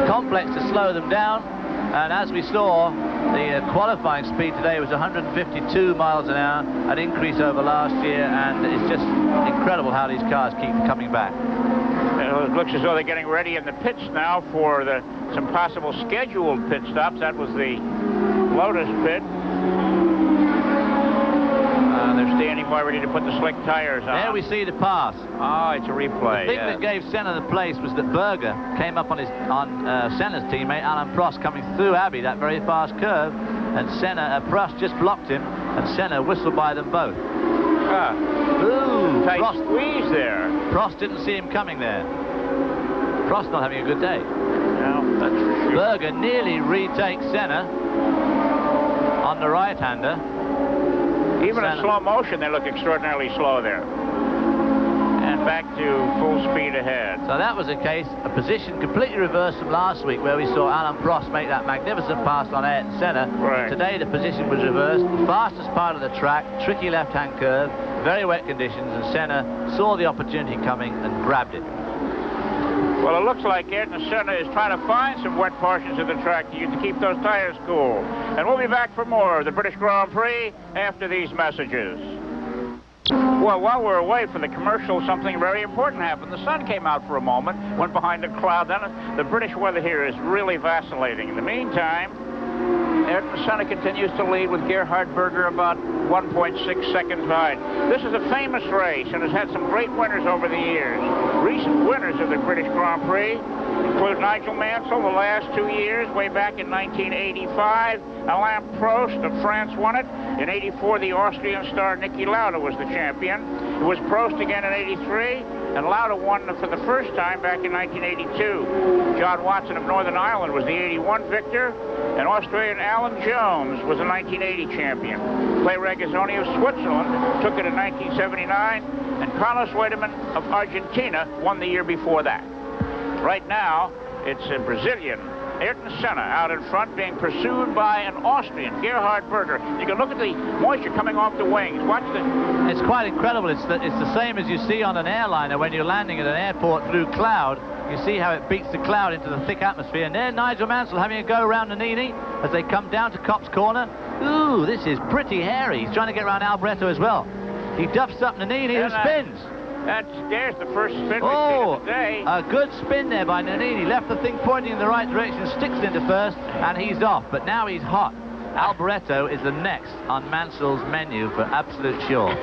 Speaker 6: complex to slow them down. And as we saw, the qualifying speed today was 152 miles an hour, an increase over last year, and it's just incredible how these cars keep coming back.
Speaker 2: It looks as though they're getting ready in the pits now for some possible scheduled pit stops. That was the Lotus pit. They're standing by ready to put the slick tires on.
Speaker 6: There we see the pass.
Speaker 2: Oh, it's a replay.
Speaker 6: The thing that gave Senna the place was that Berger came up on Senna's teammate Alain Prost coming through Abbey, that very fast curve, and Prost just blocked him, and Senna whistled by them both. Ooh,
Speaker 2: tight
Speaker 6: Prost
Speaker 2: squeeze there.
Speaker 6: Prost didn't see him coming there. Prost not having a good day.
Speaker 2: No, that's for sure.
Speaker 6: Berger nearly retakes Senna on the right-hander.
Speaker 2: Even in slow motion, they look extraordinarily slow there. And back to full speed ahead.
Speaker 6: So that was a position completely reversed from last week, where we saw Alain Prost make that magnificent pass on Ayrton Senna.
Speaker 2: Right.
Speaker 6: Today the position was reversed. The fastest part of the track, tricky left-hand curve, very wet conditions, and Senna saw the opportunity coming and grabbed it.
Speaker 2: Well, it looks like Ayrton Senna is trying to find some wet portions of the track to keep those tires cool. And we'll be back for more of the British Grand Prix after these messages. Well, while we're away for the commercial, something very important happened. The sun came out for a moment, went behind a cloud. Then the British weather here is really vacillating. In the meantime, Ayrton Senna continues to lead with Gerhard Berger about 1.6 seconds behind. This is a famous race and has had some great winners over the years. Recent winners of the British Grand Prix include Nigel Mansell the last 2 years, way back in 1985. Alain Prost of France won it. In 84, the Austrian star Niki Lauda was the champion. It was Prost again in 83, and Lauda won for the first time back in 1982. John Watson of Northern Ireland was the 81 victor, and Australian Alan Jones was the 1980 champion. Clay Regazzoni of Switzerland took it in 1979, and Carlos Reutemann of Argentina won the year before that. Right now, it's a Brazilian, Ayrton Senna, out in front, being pursued by an Austrian, Gerhard Berger. You can look at the moisture coming off the wings. Watch the...
Speaker 6: It's quite incredible. It's the same as you see on an airliner when you're landing at an airport through cloud. You see how it beats the cloud into the thick atmosphere. And there, Nigel Mansell having a go around Nannini as they come down to Copse Corner. Ooh, this is pretty hairy. He's trying to get around Alboreto as well. He duffs up Nannini, who spins.
Speaker 2: There's the first spin we've seen of the day.
Speaker 6: A good spin there by Nannini. Left the thing pointing in the right direction, sticks it into first, and he's off. But now he's hot. Alboreto is the next on Mansell's menu for absolute sure.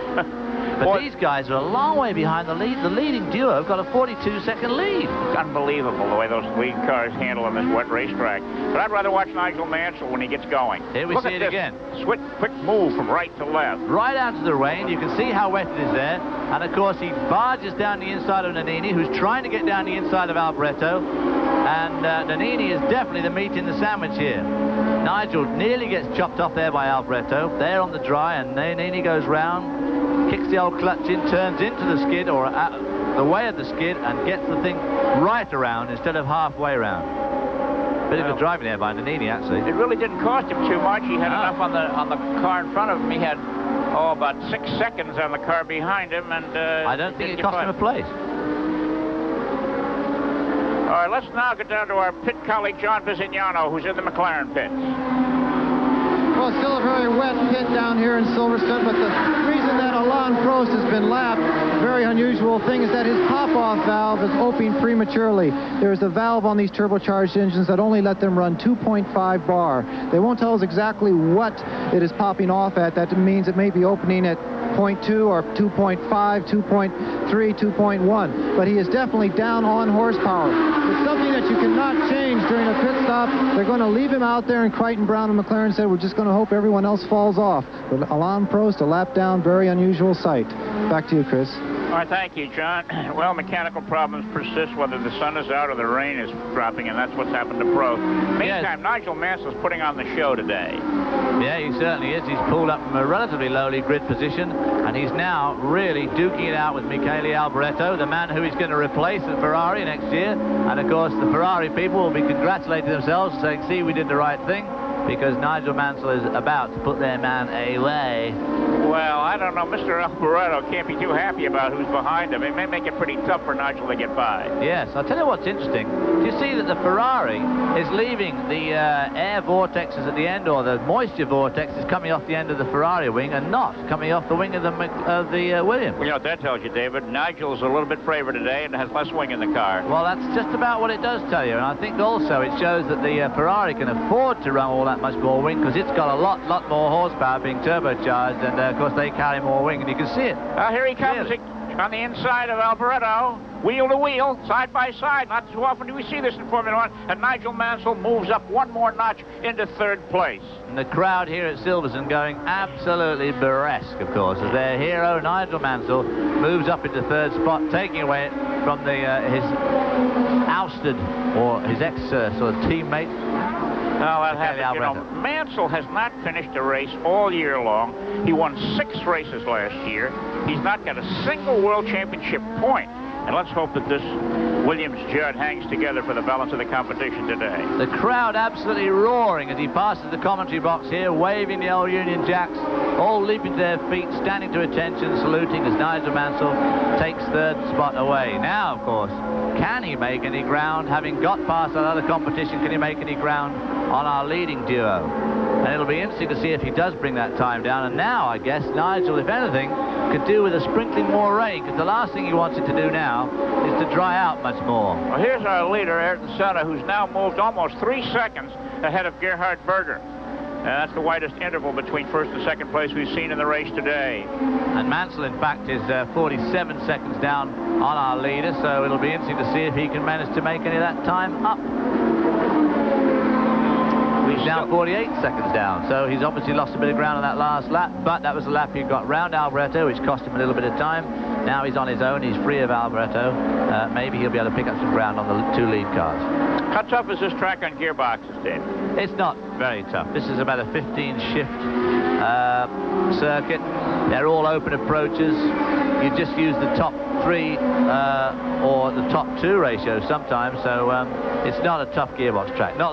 Speaker 6: But these guys are a long way behind the lead. The leading duo have got a 42-second lead.
Speaker 2: It's unbelievable the way those lead cars handle on this wet racetrack. But I'd rather watch Nigel Mansell when he gets going.
Speaker 6: Here we see it again.
Speaker 2: Quick move from right to left.
Speaker 6: Right out to the rain. You can see how wet it is there. And, of course, he barges down the inside of Nannini, who's trying to get down the inside of Alboreto. And Nannini is definitely the meat in the sandwich here. Nigel nearly gets chopped off there by Alboreto. There on the dry, and Nannini goes round, kicks the old clutch in, turns into the skid, or the way of the skid, and gets the thing right around instead of halfway around. Bit of good driving there by Nannini, actually.
Speaker 2: It really didn't cost him too much. He had enough on the car in front of him. He had, about 6 seconds on the car behind him, and
Speaker 6: I don't think it cost him a place.
Speaker 2: All right, let's now get down to our pit colleague, John Bisignano, who's in the McLaren pit.
Speaker 7: Well, it's still a very wet pit down here in Silverstone, but the reason that Alain Prost has been lapped, a very unusual thing, is that his pop-off valve is opening prematurely. There's a valve on these turbocharged engines that only let them run 2.5 bar. They won't tell us exactly what it is popping off at. That means it may be opening at 0.2 or 2.5, 2.3, 2.1. But he is definitely down on horsepower. It's something that you cannot change during a pit stop. They're going to leave him out there, and Crichton Brown and McLaren said, we're just going to hope everyone else falls off. But Alain Prost, a lap down, very unusual sight. Back to you, Chris.
Speaker 2: All right, thank you, John. Well, mechanical problems persist whether the sun is out or the rain is dropping, and that's what's happened to Prost. Meantime, Nigel Mansell's putting on the show today.
Speaker 6: Yeah, he certainly is. He's pulled up from a relatively lowly grid position, and he's now really duking it out with Michele Alboreto, the man who he's going to replace at Ferrari next year. And, of course, the Ferrari people will be congratulating themselves, saying, see, we did the right thing, because Nigel Mansell is about to put their man away.
Speaker 2: Well, I don't know. Mr. Alboreto can't be too happy about who's behind him. It may make it pretty tough for Nigel to get by.
Speaker 6: Yes, I'll tell you what's interesting. Do you see that the Ferrari is leaving the air vortexes at the end, or the moisture vortex is coming off the end of the Ferrari wing and not coming off the wing of the Williams?
Speaker 2: Well, you know what that tells you, David? Nigel's a little bit favored today and has less wing in the car.
Speaker 6: Well, that's just about what it does tell you. And I think also it shows that the Ferrari can afford to run all that much more wing, because it's got a lot more horsepower being turbocharged, and of course they carry more wing, and you can see it.
Speaker 2: Here he comes on the inside of Alboreto, wheel to wheel, side by side. Not too often do we see this in Formula One, and Nigel Mansell moves up one more notch into third place.
Speaker 6: And the crowd here at Silverstone going absolutely burlesque, of course, as their hero Nigel Mansell moves up into third spot, taking away from his ousted, or his ex sort of teammate.
Speaker 2: Well, that happens. You know, Mansell has not finished a race all year long. He won 6 races last year. He's not got a single World Championship point. And let's hope that this Williams Judd hangs together for the balance of the competition today.
Speaker 6: The crowd absolutely roaring as he passes the commentary box here, waving the old Union Jacks, all leaping to their feet, standing to attention, saluting as Nigel Mansell takes third spot away. Now, of course, can he make any ground? Having got past that other competition, can he make any ground on our leading duo? And it'll be interesting to see if he does bring that time down. And now, I guess, Nigel, if anything, could do with a sprinkling more rain, because the last thing he wants it to do now is to dry out much more.
Speaker 2: Well, here's our leader, Ayrton Senna, who's now moved almost 3 seconds ahead of Gerhard Berger. That's the widest interval between first and second place we've seen in the race today.
Speaker 6: And Mansell, in fact, is 47 seconds down on our leader, so it'll be interesting to see if he can manage to make any of that time up. He's now 48 seconds down, so he's obviously lost a bit of ground on that last lap, but that was the lap he got round Alboreto, which cost him a little bit of time. Now he's on his own, he's free of Alboreto. Maybe he'll be able to pick up some ground on the 2 lead cars.
Speaker 2: How tough is this track on gearboxes, Dave?
Speaker 6: It's not very tough. This is about a 15-shift circuit. They're all open approaches. You just use the top 3 or the top 2 ratio sometimes, so it's not a tough gearbox track. Not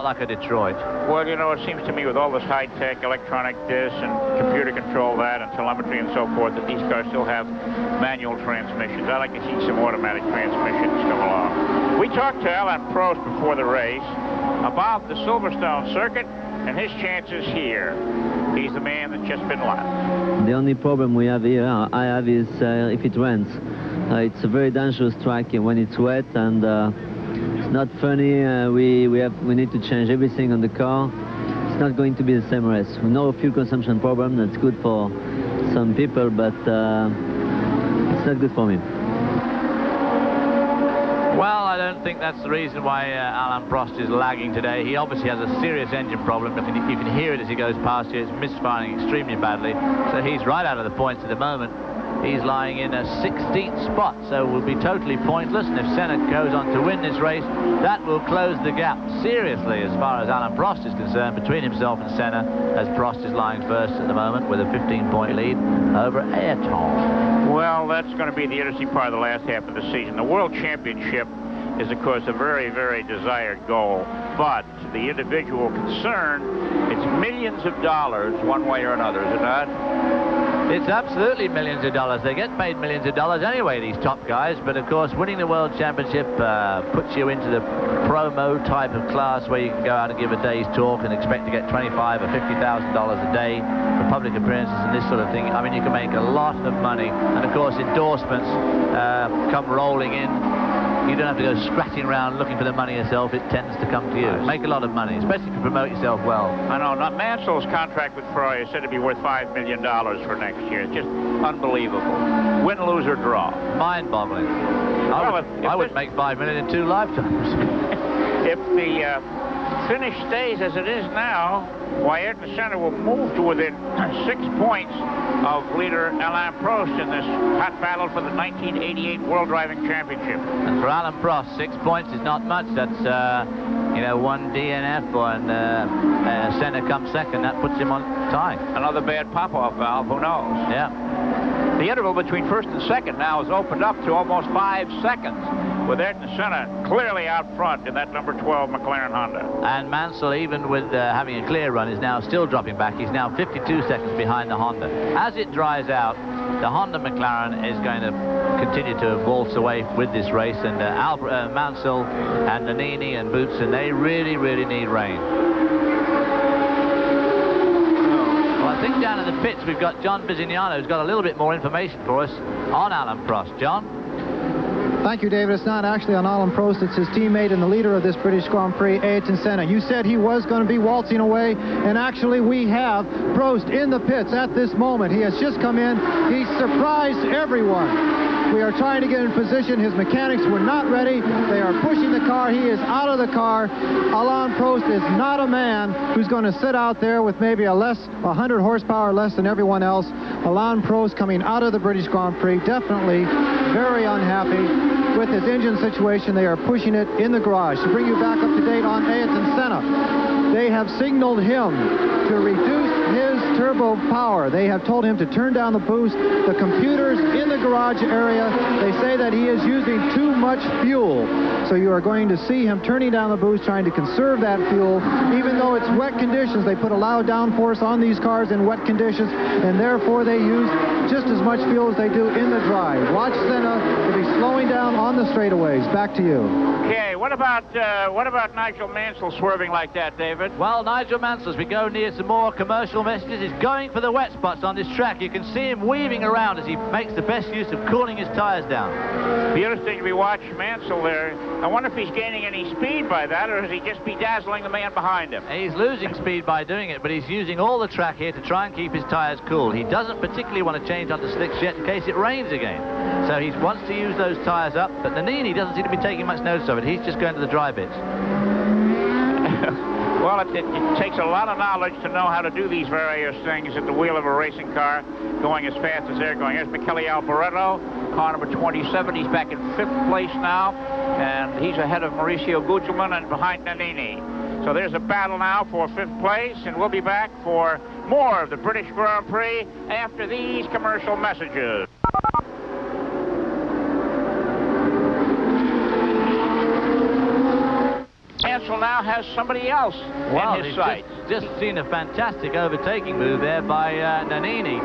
Speaker 6: like a Detroit.
Speaker 2: Well, you know, it seems to me with all this high-tech electronic this and computer control that and telemetry and so forth, that these cars still have manual transmissions. I'd like to see some automatic transmissions come along. We talked to Alain Prost before the race about the Silverstone circuit and his chances here. He's the man that's just been lapped.
Speaker 10: The only problem we have here, I have, is if it rains. It's a very dangerous track when it's wet, and it's not funny. We need to change everything on the car. It's not going to be the same race. We know a fuel consumption problem. That's good for some people, but it's not good for me.
Speaker 6: Well, I don't think that's the reason why Alain Prost is lagging today. He obviously has a serious engine problem. You can hear it as he goes past you. It's misfiring extremely badly. So he's right out of the points at the moment. He's lying in a 16th spot, so will be totally pointless. And if Senna goes on to win this race, that will close the gap seriously as far as Alain Prost is concerned between himself and Senna, as Prost is lying first at the moment with a 15-point lead over Ayrton.
Speaker 2: Well, that's going to be the interesting part of the last half of the season. The World Championship is, of course, a very, very desired goal. But the individual concern, it's millions of dollars one way or another, is it not?
Speaker 6: It's absolutely millions of dollars. They get paid millions of dollars anyway, these top guys. But, of course, winning the World Championship puts you into the promo type of class where you can go out and give a day's talk and expect to get $25,000 or $50,000 a day for public appearances and this sort of thing. I mean, you can make a lot of money. And, of course, endorsements come rolling in. You don't have to go scratching around looking for the money yourself. It tends to come to you. Make a lot of money, especially if you promote yourself well.
Speaker 2: I know. Mansell's contract with Ferrari is said to be worth $5 million for next year. It's just unbelievable. Win, lose, or draw.
Speaker 6: Mind-boggling. I would make $5 million in 2 lifetimes.
Speaker 2: If the finish stays as it is now, why Ayrton Senna will move to within 6 points of leader Alain Prost in this hot battle for the 1988 World Driving Championship.
Speaker 6: And for Alain Prost, 6 points is not much. That's, you know, 1 DNF, and Senna comes second. That puts him on tie.
Speaker 2: Another bad pop-off valve, who knows?
Speaker 6: Yeah.
Speaker 2: The interval between first and second now is opened up to almost 5 seconds, with Ayrton Senna clearly out front in that number 12 McLaren Honda.
Speaker 6: And Mansell, even with having a clear run, is now still dropping back. He's now 52 seconds behind the Honda. As it dries out, the Honda McLaren is going to continue to waltz away with this race, and Mansell and Nannini and Boutsen, they really, really need rain. I think down in the pits we've got John Bisignano, who's got a little bit more information for us on Alain Prost. John?
Speaker 7: Thank you, David. It's not actually on Alain Prost. It's his teammate and the leader of this British Grand Prix, Ayrton Senna. You said he was going to be waltzing away, and actually we have Prost in the pits at this moment. He has just come in. He surprised everyone. We are trying to get in position. His mechanics were not ready. They are pushing the car. He is out of the car. Alain Prost is not a man who's going to sit out there with maybe 100 horsepower less than everyone else. Alain Prost coming out of the British Grand Prix, definitely very unhappy with his engine situation. They are pushing it in the garage. To bring you back up to date on Ayrton Senna, they have signaled him to reduce his turbo power. They have told him to turn down the boost. The computers in the garage area, they say that he is using too much fuel. So you are going to see him turning down the boost, trying to conserve that fuel. Even though it's wet conditions, they put a loud downforce on these cars in wet conditions, and therefore they use just as much fuel as they do in the dry. Watch Senna to be slowing down on the straightaways. Back to you.
Speaker 2: Okay, what about Nigel Mansell swerving like that, David?
Speaker 6: Well, Nigel Mansell, as we go near some more commercial messages, is going for the wet spots on this track. You can see him weaving around as he makes the best use of cooling his tires down.
Speaker 2: Be interesting to be watching Mansell there. I wonder if he's gaining any speed by that, or is he just bedazzling the man behind him?
Speaker 6: He's losing speed by doing it, but he's using all the track here to try and keep his tires cool. He doesn't particularly want to change onto slicks yet in case it rains again. So he wants to use those tires up, but Nannini doesn't seem to be taking much notice of it. He's just going to the dry bits.
Speaker 2: Well, it takes a lot of knowledge to know how to do these various things at the wheel of a racing car, going as fast as they're going. Here's Michele Alboreto, car number 27. He's back in 5th place now, and he's ahead of Mauricio Gugelmin and behind Nannini. So there's a battle now for 5th place, and we'll be back for more of the British Grand Prix after these commercial messages. Mansell now has somebody else in his sights.
Speaker 6: Just seen a fantastic overtaking move there by Nannini,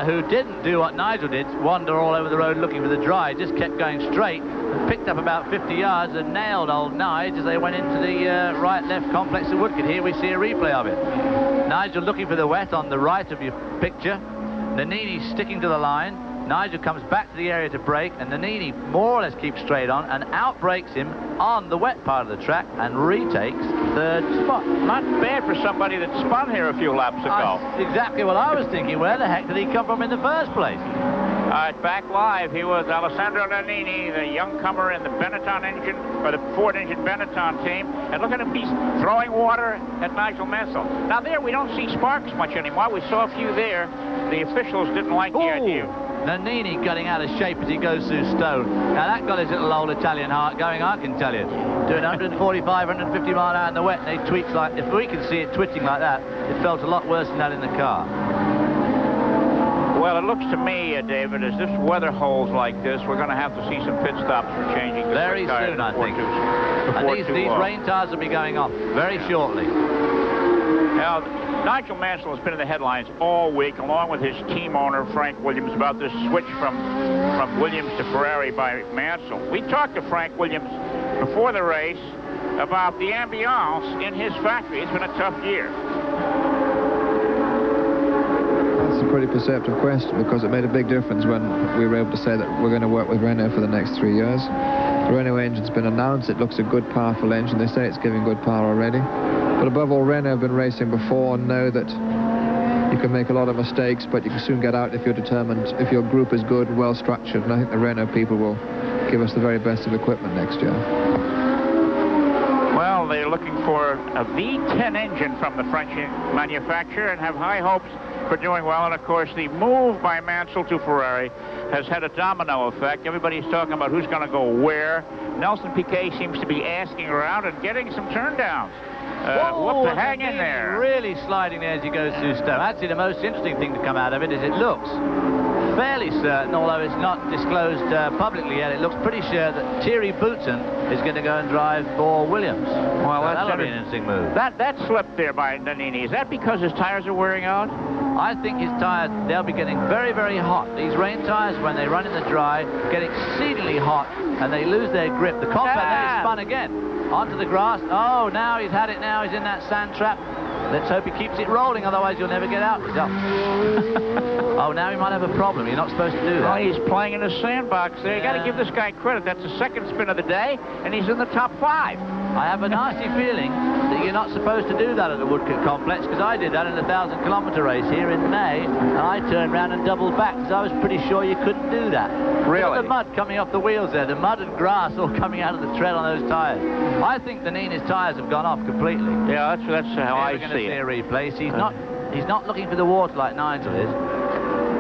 Speaker 6: who didn't do what Nigel did, wander all over the road looking for the dry, just kept going straight, and picked up about 50 yards and nailed old Nigel as they went into the right-left complex of Woodcote. Here we see a replay of it. Nigel looking for the wet on the right of your picture. Nannini sticking to the line. Nigel comes back to the area to brake, and Nannini more or less keeps straight on and outbrakes him on the wet part of the track and retakes 3rd spot.
Speaker 2: Not bad for somebody that spun here a few laps ago.
Speaker 6: Exactly what I was thinking. Where the heck did he come from in the first place?
Speaker 2: Back live, he was Alessandro Nannini, the young comer in the Benetton engine, or the Ford engine Benetton team. And look at him, he's throwing water at Nigel Mansell. Now there, we don't see sparks much anymore. We saw a few there. The officials didn't like the idea.
Speaker 6: Nannini getting out of shape as he goes through Stone. Now that got his little old Italian heart going, I can tell you. Doing 145, 150 mile an hour in the wet, and they tweets like, if we could see it twitching like that, it felt a lot worse than that in the car.
Speaker 2: Well, it looks to me, David, as this weather holds like this, we're going to have to see some pit stops for changing the
Speaker 6: very soon, I think. And these rain tires will be going off very shortly.
Speaker 2: Now, Nigel Mansell has been in the headlines all week, along with his team owner, Frank Williams, about this switch from Williams to Ferrari by Mansell. We talked to Frank Williams before the race about the ambiance in his factory. It's been a tough year.
Speaker 5: That's a pretty perceptive question, because it made a big difference when we were able to say that we're going to work with Renault for the next 3 years. The Renault engine's been announced. It looks a good, powerful engine. They say it's giving good power already. But above all, Renault have been racing before and know that you can make a lot of mistakes, but you can soon get out if you're determined, if your group is good, well structured. And I think the Renault people will give us the very best of equipment next year.
Speaker 2: Well, Well, they're looking for a V10 engine from the French manufacturer and have high hopes for doing well. And, of course, the move by Mansell to Ferrari has had a domino effect. Everybody's talking about who's going to go where. Nelson Piquet seems to be asking around and getting some turndowns. Whoop, to hang in there.
Speaker 6: Really sliding there as he goes through Stowe. Actually, the most interesting thing to come out of it is it looks fairly certain, although it's not disclosed publicly yet, it looks pretty sure that Thierry Boutsen is going to go and drive for Williams. Well, so that'll be an interesting move.
Speaker 2: That slipped there by Nannini. Is that because his tires are wearing out?
Speaker 6: I think his tires, they'll be getting very, very hot. These rain tires, when they run in the dry, get exceedingly hot, and they lose their grip. The cockpit then is spun again. Onto the grass. Oh, now he's had it now. He's in that sand trap. Let's hope he keeps it rolling, otherwise you'll never get out. Oh, now he might have a problem. You're not supposed to do that.
Speaker 2: Well, he's playing in a sandbox there. You got to give this guy credit. That's the second spin of the day, and he's in the top 5.
Speaker 6: I have a nasty feeling that you're not supposed to do that at the Woodcote Complex, because I did that in a 1,000-kilometer race here in May, and I turned around and doubled back, because I was pretty sure you couldn't do that.
Speaker 2: Really?
Speaker 6: Look at the mud coming off the wheels there, the mud and grass all coming out of the tread on those tires. I think Nannini's tires have gone off completely.
Speaker 2: Yeah, that's how I see it.
Speaker 6: We're going to see a replay. He's not looking for the water like Nigel is.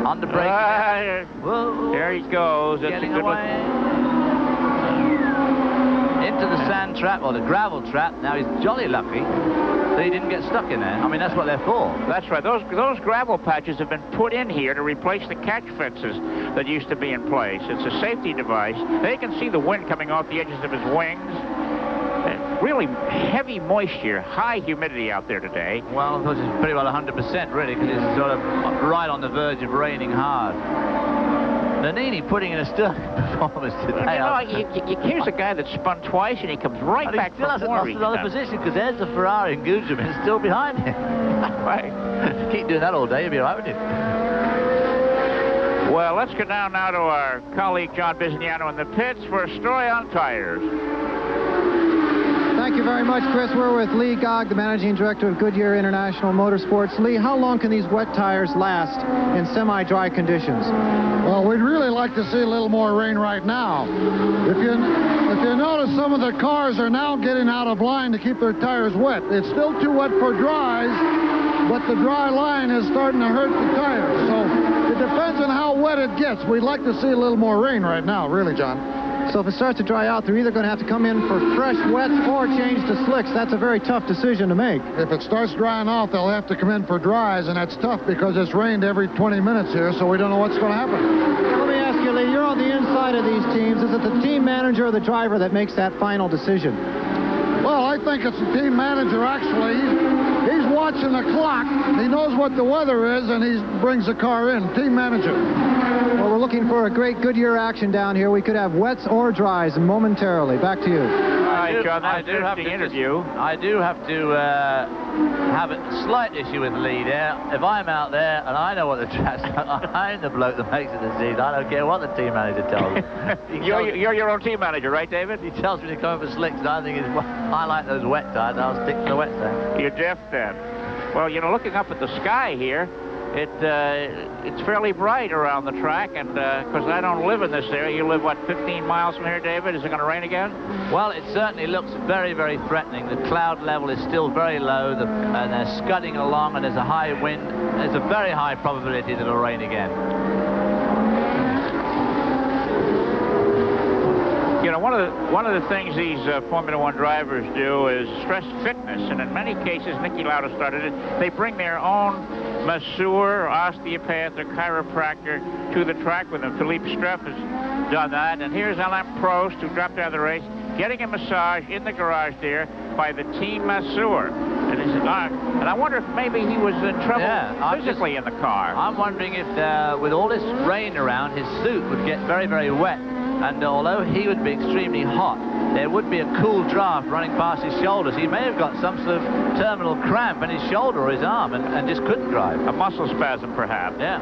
Speaker 6: Under brake.
Speaker 2: There he goes. That's
Speaker 6: getting
Speaker 2: a good
Speaker 6: away. Into the sand trap, or the gravel trap. Now he's jolly lucky that he didn't get stuck in there. I mean, that's what they're for.
Speaker 2: That's right. Those gravel patches have been put in here to replace the catch fences that used to be in place. It's a safety device. They can see the wind coming off the edges of his wings. Really heavy moisture, high humidity out there today.
Speaker 6: Well, of course, it's pretty well 100% really, because it's sort of right on the verge of raining hard. Nannini putting in a sterling performance today.
Speaker 2: Here's a guy that spun twice, and he comes right back
Speaker 6: for more. He still hasn't lost another position, because there's the Ferrari, and Gugelmin is still behind him.
Speaker 2: Right.
Speaker 6: Keep doing that all day, you'll be right with it.
Speaker 2: Well, let's go down now to our colleague John Bisignano in the pits for a story on tires.
Speaker 7: Thank you very much, Chris. We're with Lee Gogg, the managing director of Goodyear International Motorsports. Lee, how long can these wet tires last in semi-dry conditions?
Speaker 11: Well, we'd really like to see a little more rain right now. If you notice, some of the cars are now getting out of line to keep their tires wet. It's still too wet for dries, but the dry line is starting to hurt the tires. So it depends on how wet it gets. We'd like to see a little more rain right now, really, John.
Speaker 7: So if it starts to dry out, they're either going to have to come in for fresh wets or change to slicks. That's a very tough decision to make.
Speaker 11: If it starts drying off, they'll have to come in for dries, and that's tough because it's rained every 20 minutes here, so we don't know what's going to happen.
Speaker 7: Let me ask you, Lee, you're on the inside of these teams. Is it the team manager or the driver that makes that final decision?
Speaker 11: Well, I think it's the team manager, actually. He's watching the clock. He knows what the weather is, and he brings the car in. Team manager.
Speaker 7: Well, we're looking for a great Goodyear action down here. We could have wets or dries momentarily. Back to you.
Speaker 2: All right, John, I do have to
Speaker 6: have a slight issue with Lee there. If I'm out there and I know what the track's like, I'm the bloke that makes the decision. I don't care what the team manager tells me.
Speaker 2: You're your own team manager, right, David?
Speaker 6: He tells me to come for slicks, and I think I like those wet tires. I'll stick to the wet tires.
Speaker 2: You're deaf then. Well, looking up at the sky here, it's fairly bright around the track, and because I don't live in this area. You live, what, 15 miles from here, David? Is it going to rain again?
Speaker 6: Well, it certainly looks very, very threatening. The cloud level is still very low, and they're scudding along, and there's a high wind. There's a very high probability that it'll rain again.
Speaker 2: One of the things these Formula One drivers do is stress fitness, and in many cases, Niki Lauda started it, they bring their own masseur, osteopath, or chiropractor to the track with them. Philippe Streff has done that, and here's Alain Prost, who dropped out of the race, getting a massage in the garage there by the team masseur. And I wonder if maybe he was in trouble physically in the car.
Speaker 6: I'm wondering if, with all this rain around, his suit would get very, very wet. And although he would be extremely hot, there would be a cool draft running past his shoulders. He may have got some sort of terminal cramp in his shoulder or his arm and just couldn't drive.
Speaker 2: A muscle spasm, perhaps.
Speaker 6: Yeah.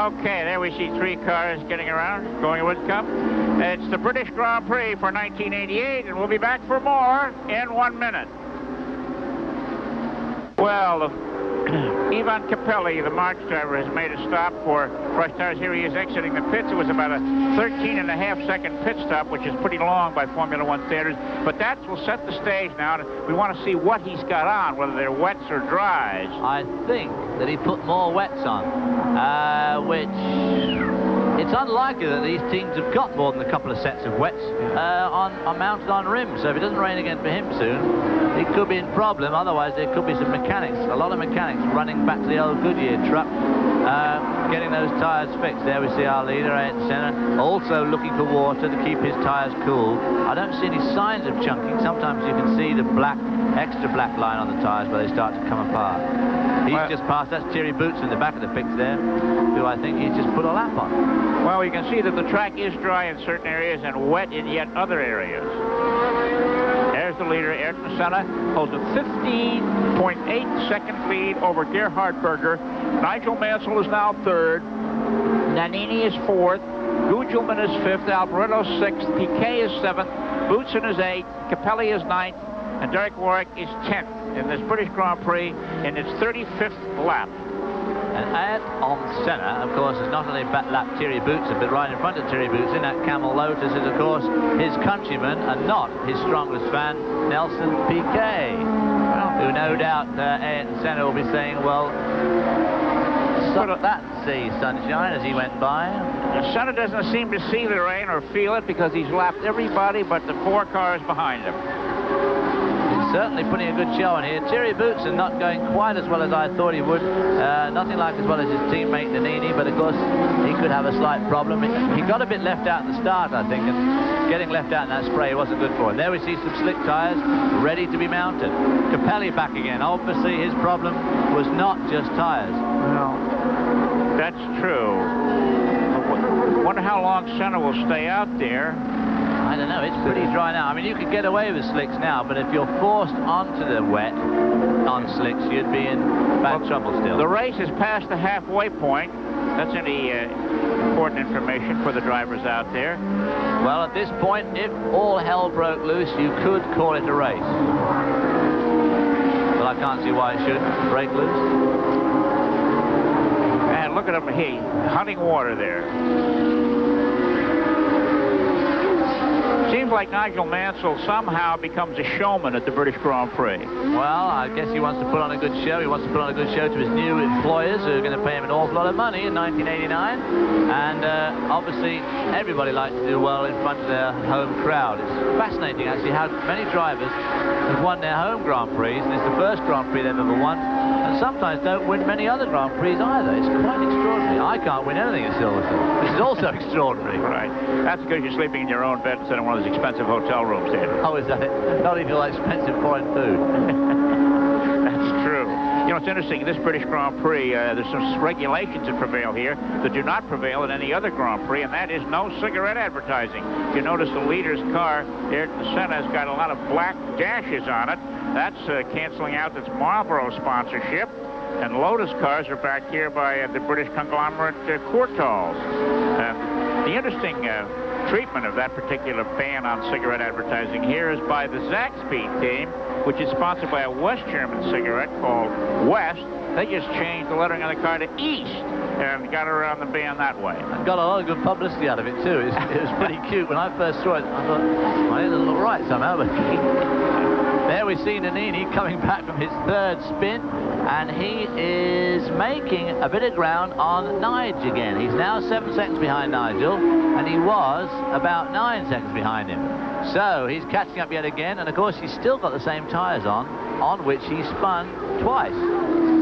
Speaker 2: Okay, there we see 3 cars getting around, going to Wood Cup. It's the British Grand Prix for 1988, and we'll be back for more in 1 minute. Well, the Ivan Capelli, the March driver, has made a stop for Rush Tires. Here he is exiting the pits. It was about a 13.5-second pit stop, which is pretty long by Formula One standards. But that will set the stage now. We want to see what he's got on, whether they're wets or dries.
Speaker 6: I think that he put more wets on, which it's unlikely that these teams have got more than a couple of sets of wets mounted on rims. So if it doesn't rain again for him soon, it could be in problem. Otherwise, there could be some mechanics, a lot of mechanics running back to the old Goodyear truck, getting those tires fixed. There we see our leader, Ayrton Senna, also looking for water to keep his tires cool. I don't see any signs of chunking. Sometimes you can see the black, extra black line on the tires where they start to come apart. He's just passed. That's Thierry Boots in the back of the pits there, who I think he's just put a lap on.
Speaker 2: Well, you can see that the track is dry in certain areas and wet in yet other areas. There's the leader, Ayrton Senna, holds a 15.8-second lead over Gerhard Berger. Nigel Mansell is now third. Nannini is fourth. Gugelmin is fifth. Alboreto sixth. Piquet is seventh. Boutsen is eighth. Capelli is ninth. And Derek Warwick is 10th in this British Grand Prix in its 35th lap.
Speaker 6: And Ayrton Senna, of course, has not only lapped Thierry Boutsen, but right in front of Thierry Boutsen, that Camel Lotus is, of course, his countryman and not his strongest fan, Nelson Piquet, who no doubt Ayrton Senna will be saying, well, suck that sea, sunshine, as he went by.
Speaker 2: Senna doesn't seem to see the rain or feel it because he's lapped everybody but the 4 cars behind him.
Speaker 6: Certainly putting a good show on here. Thierry Boutsen not going quite as well as I thought he would. Nothing like as well as his teammate Nannini, but of course he could have a slight problem. He got a bit left out at the start, I think, and getting left out in that spray wasn't good for him. There we see some slick tyres ready to be mounted. Capelli back again. Obviously his problem was not just tyres.
Speaker 2: No, that's true. I wonder how long Senna will stay out there.
Speaker 6: I don't know, it's pretty dry now. I mean, you could get away with slicks now, but if you're forced onto the wet on slicks, you'd be in bad trouble still.
Speaker 2: The race is past the halfway point. That's any important information for the drivers out there.
Speaker 6: Well, at this point, if all hell broke loose, you could call it a race. But I can't see why it should break loose.
Speaker 2: And look at him, hunting water there. Seems like Nigel Mansell somehow becomes a showman at the British Grand Prix.
Speaker 6: Well, I guess he wants to put on a good show. He wants to put on a good show to his new employers who are going to pay him an awful lot of money in 1989. And obviously, everybody likes to do well in front of their home crowd. It's fascinating, actually, how many drivers have won their home Grand Prix, and it's the first Grand Prix they've ever won, and sometimes don't win many other Grand Prix either. It's quite extraordinary. I can't win anything at Silverstone, which is also extraordinary.
Speaker 2: Right. That's because you're sleeping in your own bed instead of one of those expensive hotel rooms, David.
Speaker 6: Oh, is that it? Not even like expensive foreign food.
Speaker 2: That's true. You know, it's interesting. This British Grand Prix, there's some regulations that prevail here that do not prevail at any other Grand Prix, and that is no cigarette advertising. If you notice the leader's car, Ayrton Senna, has got a lot of black dashes on it. That's canceling out its Marlboro sponsorship. And Lotus cars are backed here by the British conglomerate Courtaulds. The interesting treatment of that particular ban on cigarette advertising here is by the Zaxby team, which is sponsored by a West German cigarette called West. They just changed the lettering on the car to East and got around the ban that way.
Speaker 6: And got a lot of good publicity out of it, too. It was pretty cute. When I first saw it, I thought, well, it doesn't look right somehow. But there we see Nannini coming back from his third spin, and he is making a bit of ground on Nigel again. He's now 7 seconds behind Nigel, and he was about 9 seconds behind him. So he's catching up yet again, and of course he's still got the same tyres on which he spun twice.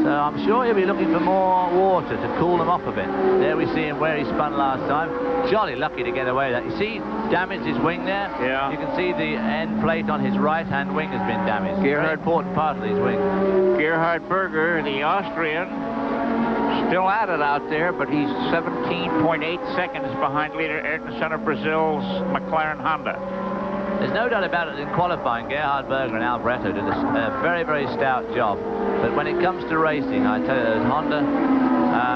Speaker 6: So I'm sure he'll be looking for more water to cool them off a bit. There we see him where he spun last time. Jolly lucky to get away with that. You see, damaged his wing there?
Speaker 2: Yeah.
Speaker 6: You can see the end plate on his right-hand wing has been damaged. Very important part of his wing.
Speaker 2: Gerhard Berger, the Austrian, still at it out there, but he's 17.8 seconds behind leader Ayrton Senna, Brazil's McLaren Honda.
Speaker 6: There's no doubt about it, in qualifying, Gerhard Berger and Alboreto did a very, very stout job. But when it comes to racing, I tell you, those Honda,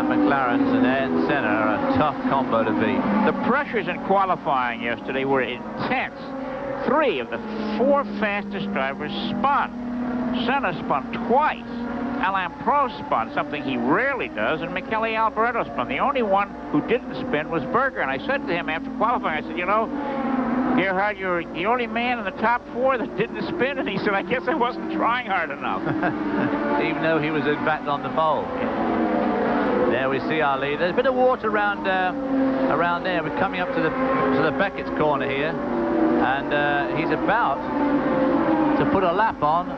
Speaker 6: McLarens and Ayrton Senna are a tough combo to beat.
Speaker 2: The pressures in qualifying yesterday were intense. 3 of the 4 fastest drivers spun. Senna spun twice. Alain Prost spun, something he rarely does, and Michele Alboreto spun. The only one who didn't spin was Berger. And I said to him after qualifying, I said, you know, Gerhard, you're the only man in the top 4 that didn't spin. And he said, I guess I wasn't trying hard enough.
Speaker 6: Even though he was in fact on the pole. There we see our leader. There's a bit of water around there. We're coming up to the Beckett's corner here, and he's about to put a lap on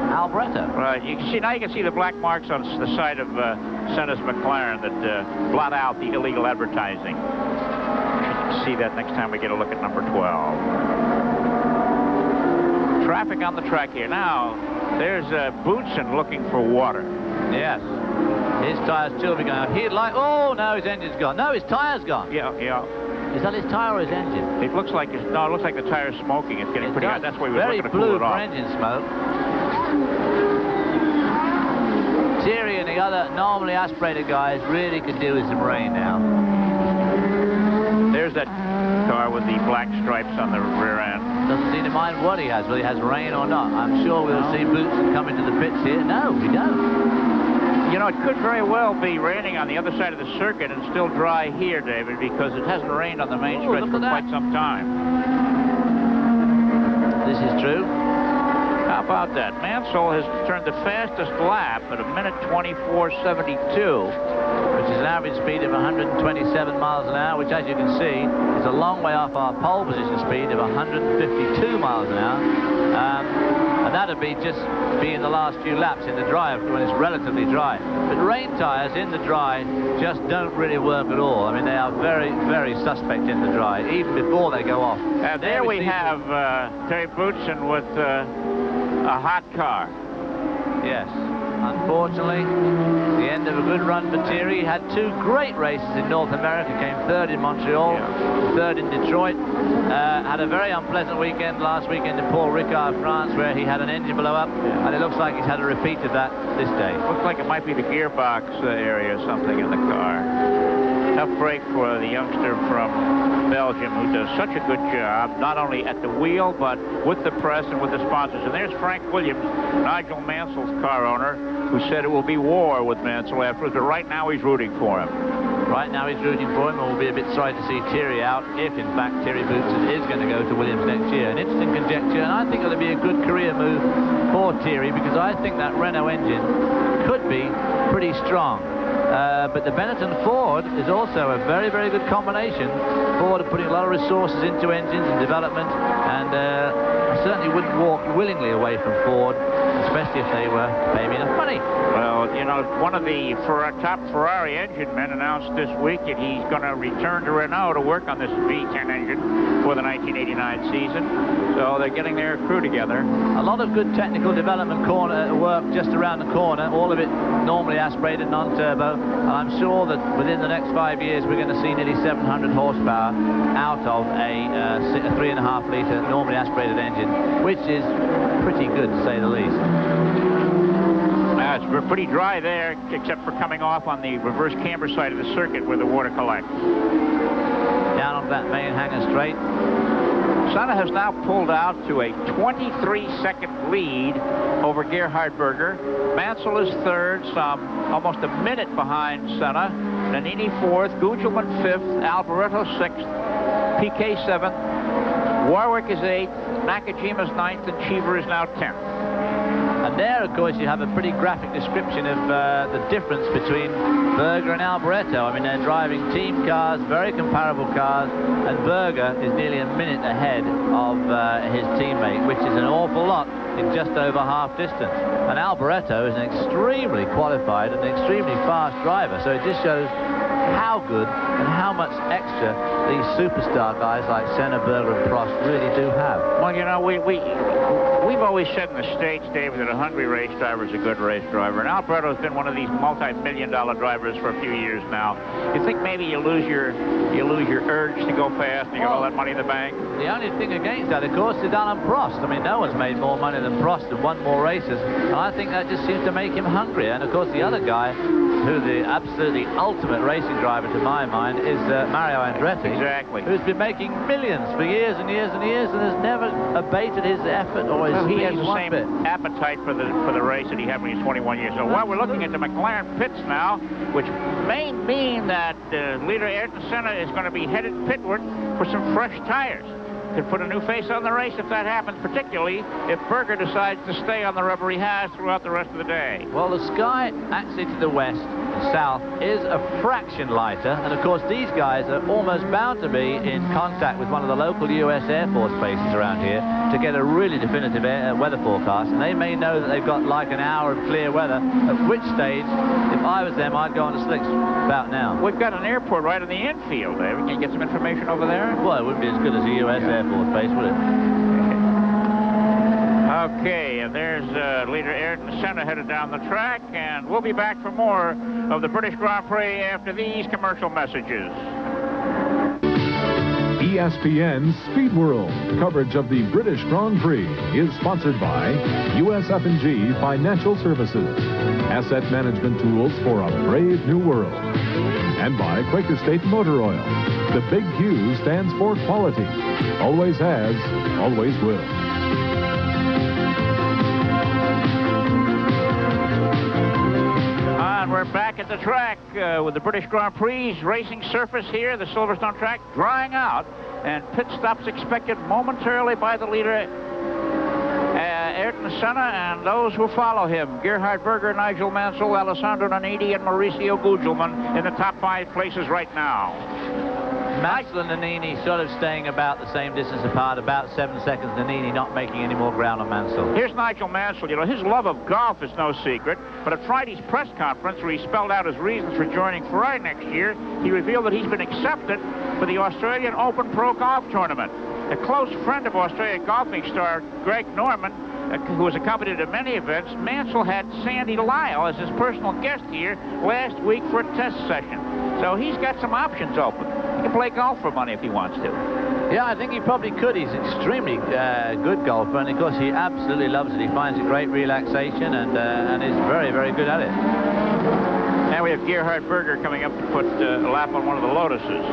Speaker 6: Alboreto.
Speaker 2: Right. You can see now. You can see the black marks on the side of Senna's McLaren that blot out the illegal advertising. See that next time we get a look at number 12. Traffic on the track here. Now, there's Boutsen looking for water.
Speaker 6: Yes. His tyre's still be going. He'd like... Oh, no, his engine's gone. No, his tire's gone.
Speaker 2: Yeah.
Speaker 6: Is that his tire or his engine?
Speaker 2: It looks like it looks like the tire's smoking. It's getting pretty hot. That's why we were looking to cool it off.
Speaker 6: Very blue for engine smoke. Thierry and the other normally aspirated guys really could do with some rain now.
Speaker 2: There's that car with the black stripes on the rear end.
Speaker 6: Doesn't seem to mind what he has, whether he has rain or not. I'm sure we'll see Boutsen come into the pits here. No, we don't.
Speaker 2: You know, it could very well be raining on the other side of the circuit and still dry here, David, because it hasn't rained on the main stretch for quite some time.
Speaker 6: This is true.
Speaker 2: How about that? Mansell has turned the fastest lap at 1:24.72, which is an average speed of 127 miles an hour, which, as you can see, is a long way off our pole position speed of 152 miles an hour. And that'd be just being the last few laps in the dry when it's relatively dry. But rain tires in the dry just don't really work at all. I mean, they are very, very suspect in the dry, even before they go off. There we have Terry Boutsen with a hot car.
Speaker 6: Yes. Unfortunately, the end of a good run for Thierry. He had 2 great races in North America, came 3rd in Montreal, 3rd in Detroit. Had a very unpleasant weekend last weekend in Paul Ricard, France, where he had an engine blow up, and it looks like he's had a repeat of that this day.
Speaker 2: Looks like it might be the gearbox area or something in the car. Tough break for the youngster from Belgium, who does such a good job, not only at the wheel, but with the press and with the sponsors. And there's Frank Williams, Nigel Mansell's car owner, who said it will be war with Mansell afterwards, but right now he's rooting for him.
Speaker 6: Right now he's rooting for him, and we'll be a bit sorry to see Thierry out if, in fact, Thierry Boutsen is going to go to Williams next year. An interesting conjecture, and I think it'll be a good career move for Thierry, because I think that Renault engine could be pretty strong. But the Benetton Ford is also a very, very good combination. Ford are putting a lot of resources into engines and development, and I certainly wouldn't walk willingly away from Ford, especially if they were paying me enough money.
Speaker 2: Well, you know, one of the top Ferrari engine men announced this week that he's going to return to Renault to work on this V10 engine for the 1989 season. So they're getting their crew together.
Speaker 6: A lot of good technical development work just around the corner, all of it normally aspirated, non-turbo. And I'm sure that within the next 5 years we're going to see nearly 700 horsepower out of a 3.5-litre normally aspirated engine, which is pretty good to say the least.
Speaker 2: It's pretty dry there, except for coming off on the reverse camber side of the circuit where the water collects.
Speaker 6: Down on that main hanger straight.
Speaker 2: Senna has now pulled out to a 23-second lead over Gerhard Berger. Mansell is 3rd, almost a minute behind Senna. Nannini 4th, Gugelmin 5th, Alboreto 6th, Piquet 7th, Warwick is 8th, Nakajima is 9th, and Cheever is now 10th.
Speaker 6: And there, of course, you have a pretty graphic description of the difference between Berger and Alboreto. I mean, they're driving team cars, very comparable cars, and Berger is nearly a minute ahead of his teammate, which is an awful lot in just over half distance. And Alboreto is an extremely qualified and extremely fast driver, so it just shows how good and how much extra these superstar guys like Senna, Berger, and Prost really do have.
Speaker 2: Well, you know, we've always said in the States, David, that a hungry race driver is a good race driver. And Alboreto's been one of these multi-million-dollar drivers for a few years now. You think maybe you lose your urge to go fast and you got all that money in the bank?
Speaker 6: The only thing against that, of course, is Alain Prost. I mean, no one's made more money than Prost and won more races. And I think that just seems to make him hungrier. And, of course, the other guy who the absolutely ultimate racing driver, to my mind, is Mario Andretti.
Speaker 2: Exactly.
Speaker 6: Who's been making millions for years and years and years, and has never abated his effort or his
Speaker 2: He has
Speaker 6: speed
Speaker 2: the
Speaker 6: one
Speaker 2: same
Speaker 6: bit.
Speaker 2: appetite for the race that he had when he was 21 years old. Well, we're looking at the McLaren pits now, which may mean that leader Ayrton Senna is going to be headed pitward for some fresh tires. Could put a new face on the race if that happens, particularly if Berger decides to stay on the rubber he has throughout the rest of the day.
Speaker 6: Well, the sky actually to the west and south is a fraction lighter, and of course these guys are almost bound to be in contact with one of the local US Air Force bases around here to get a really definitive weather forecast, and they may know that they've got like an hour of clear weather, at which stage, if I was them, I'd go on the slicks about now.
Speaker 2: We've got an airport right in the infield there. Can you get some information over there?
Speaker 6: Well, it wouldn't be as good as the US Air Force base, would it?
Speaker 2: Okay, and there's leader Ayrton Senna headed down the track, and we'll be back for more of the British Grand Prix after these commercial messages.
Speaker 8: ESPN's Speed World coverage of the British Grand Prix is sponsored by USF&G Financial Services, asset management tools for a brave new world, and by Quaker State Motor Oil. The big Q stands for quality, always has, always will.
Speaker 2: And we're back at the track with the British Grand Prix racing surface here, the Silverstone track, drying out, and pit stops expected momentarily by the leader, Ayrton Senna, and those who follow him, Gerhard Berger, Nigel Mansell, Alessandro Nannini, and Mauricio Gugelmin in the top 5 places right now.
Speaker 6: Mansell and Nannini sort of staying about the same distance apart, about 7 seconds. Nannini not making any more ground on Mansell.
Speaker 2: Here's Nigel Mansell. You know, his love of golf is no secret, but at Friday's press conference, where he spelled out his reasons for joining Ferrari next year, he revealed that he's been accepted for the Australian Open Pro Golf Tournament. A close friend of Australian golfing star Greg Norman, who was accompanied to many events, Mansell had Sandy Lyle as his personal guest here last week for a test session. So he's got some options open. He can play golf for money if he wants to.
Speaker 6: Yeah, I think he probably could. He's an extremely good golfer, and of course he absolutely loves it. He finds it great relaxation and is very, very good at it.
Speaker 2: Now we have Gerhard Berger coming up to put a lap on one of the Lotuses.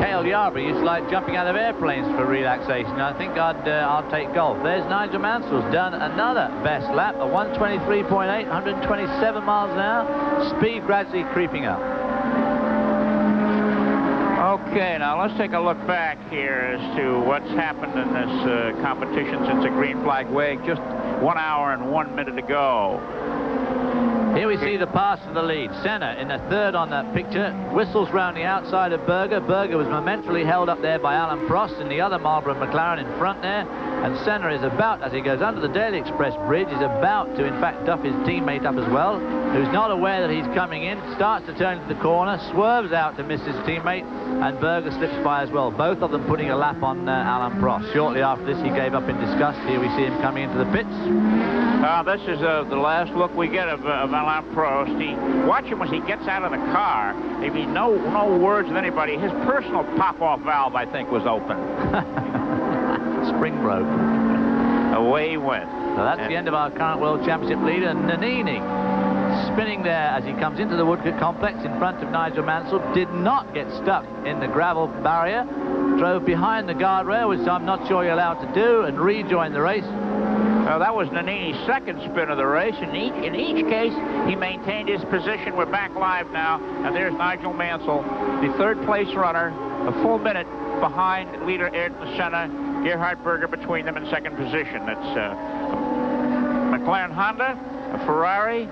Speaker 6: Cale Yarborough used to like jumping out of airplanes for relaxation. I think I'll take golf. There's Nigel Mansell's done another best lap, a 123.8, 127 miles an hour. Speed gradually creeping up.
Speaker 2: Okay, now let's take a look back here as to what's happened in this competition since the green flag waved just 1 hour and 1 minute ago.
Speaker 6: Here we see the pass to the lead. Senna in the third on that picture. Whistles round the outside of Berger. Berger was momentarily held up there by Alan Prost in the other Marlboro McLaren in front there. And Senna is about, as he goes under the Daily Express bridge, is about to, in fact, duff his teammate up as well, who's not aware that he's coming in, starts to turn into the corner, swerves out to miss his teammate, and Berger slips by as well. Both of them putting a lap on Alan Prost. Shortly after this, he gave up in disgust. Here we see him coming into the pits.
Speaker 2: This is the last look we get of Alain Prost. Watch him as he gets out of the car. Maybe no words with anybody. His personal pop-off valve, I think, was open.
Speaker 6: Spring broke.
Speaker 2: Away he went.
Speaker 6: So that's the end of our current World Championship leader, Nannini. Spinning there as he comes into the Woodcote complex in front of Nigel Mansell. Did not get stuck in the gravel barrier. Drove behind the guardrail, which I'm not sure you're allowed to do, and rejoined the race.
Speaker 2: That was Nannini's second spin of the race. In each case, he maintained his position. We're back live now, and there's Nigel Mansell, the third-place runner, a full minute behind leader Ayrton Senna, Gerhard Berger between them in second position. That's McLaren Honda, a Ferrari,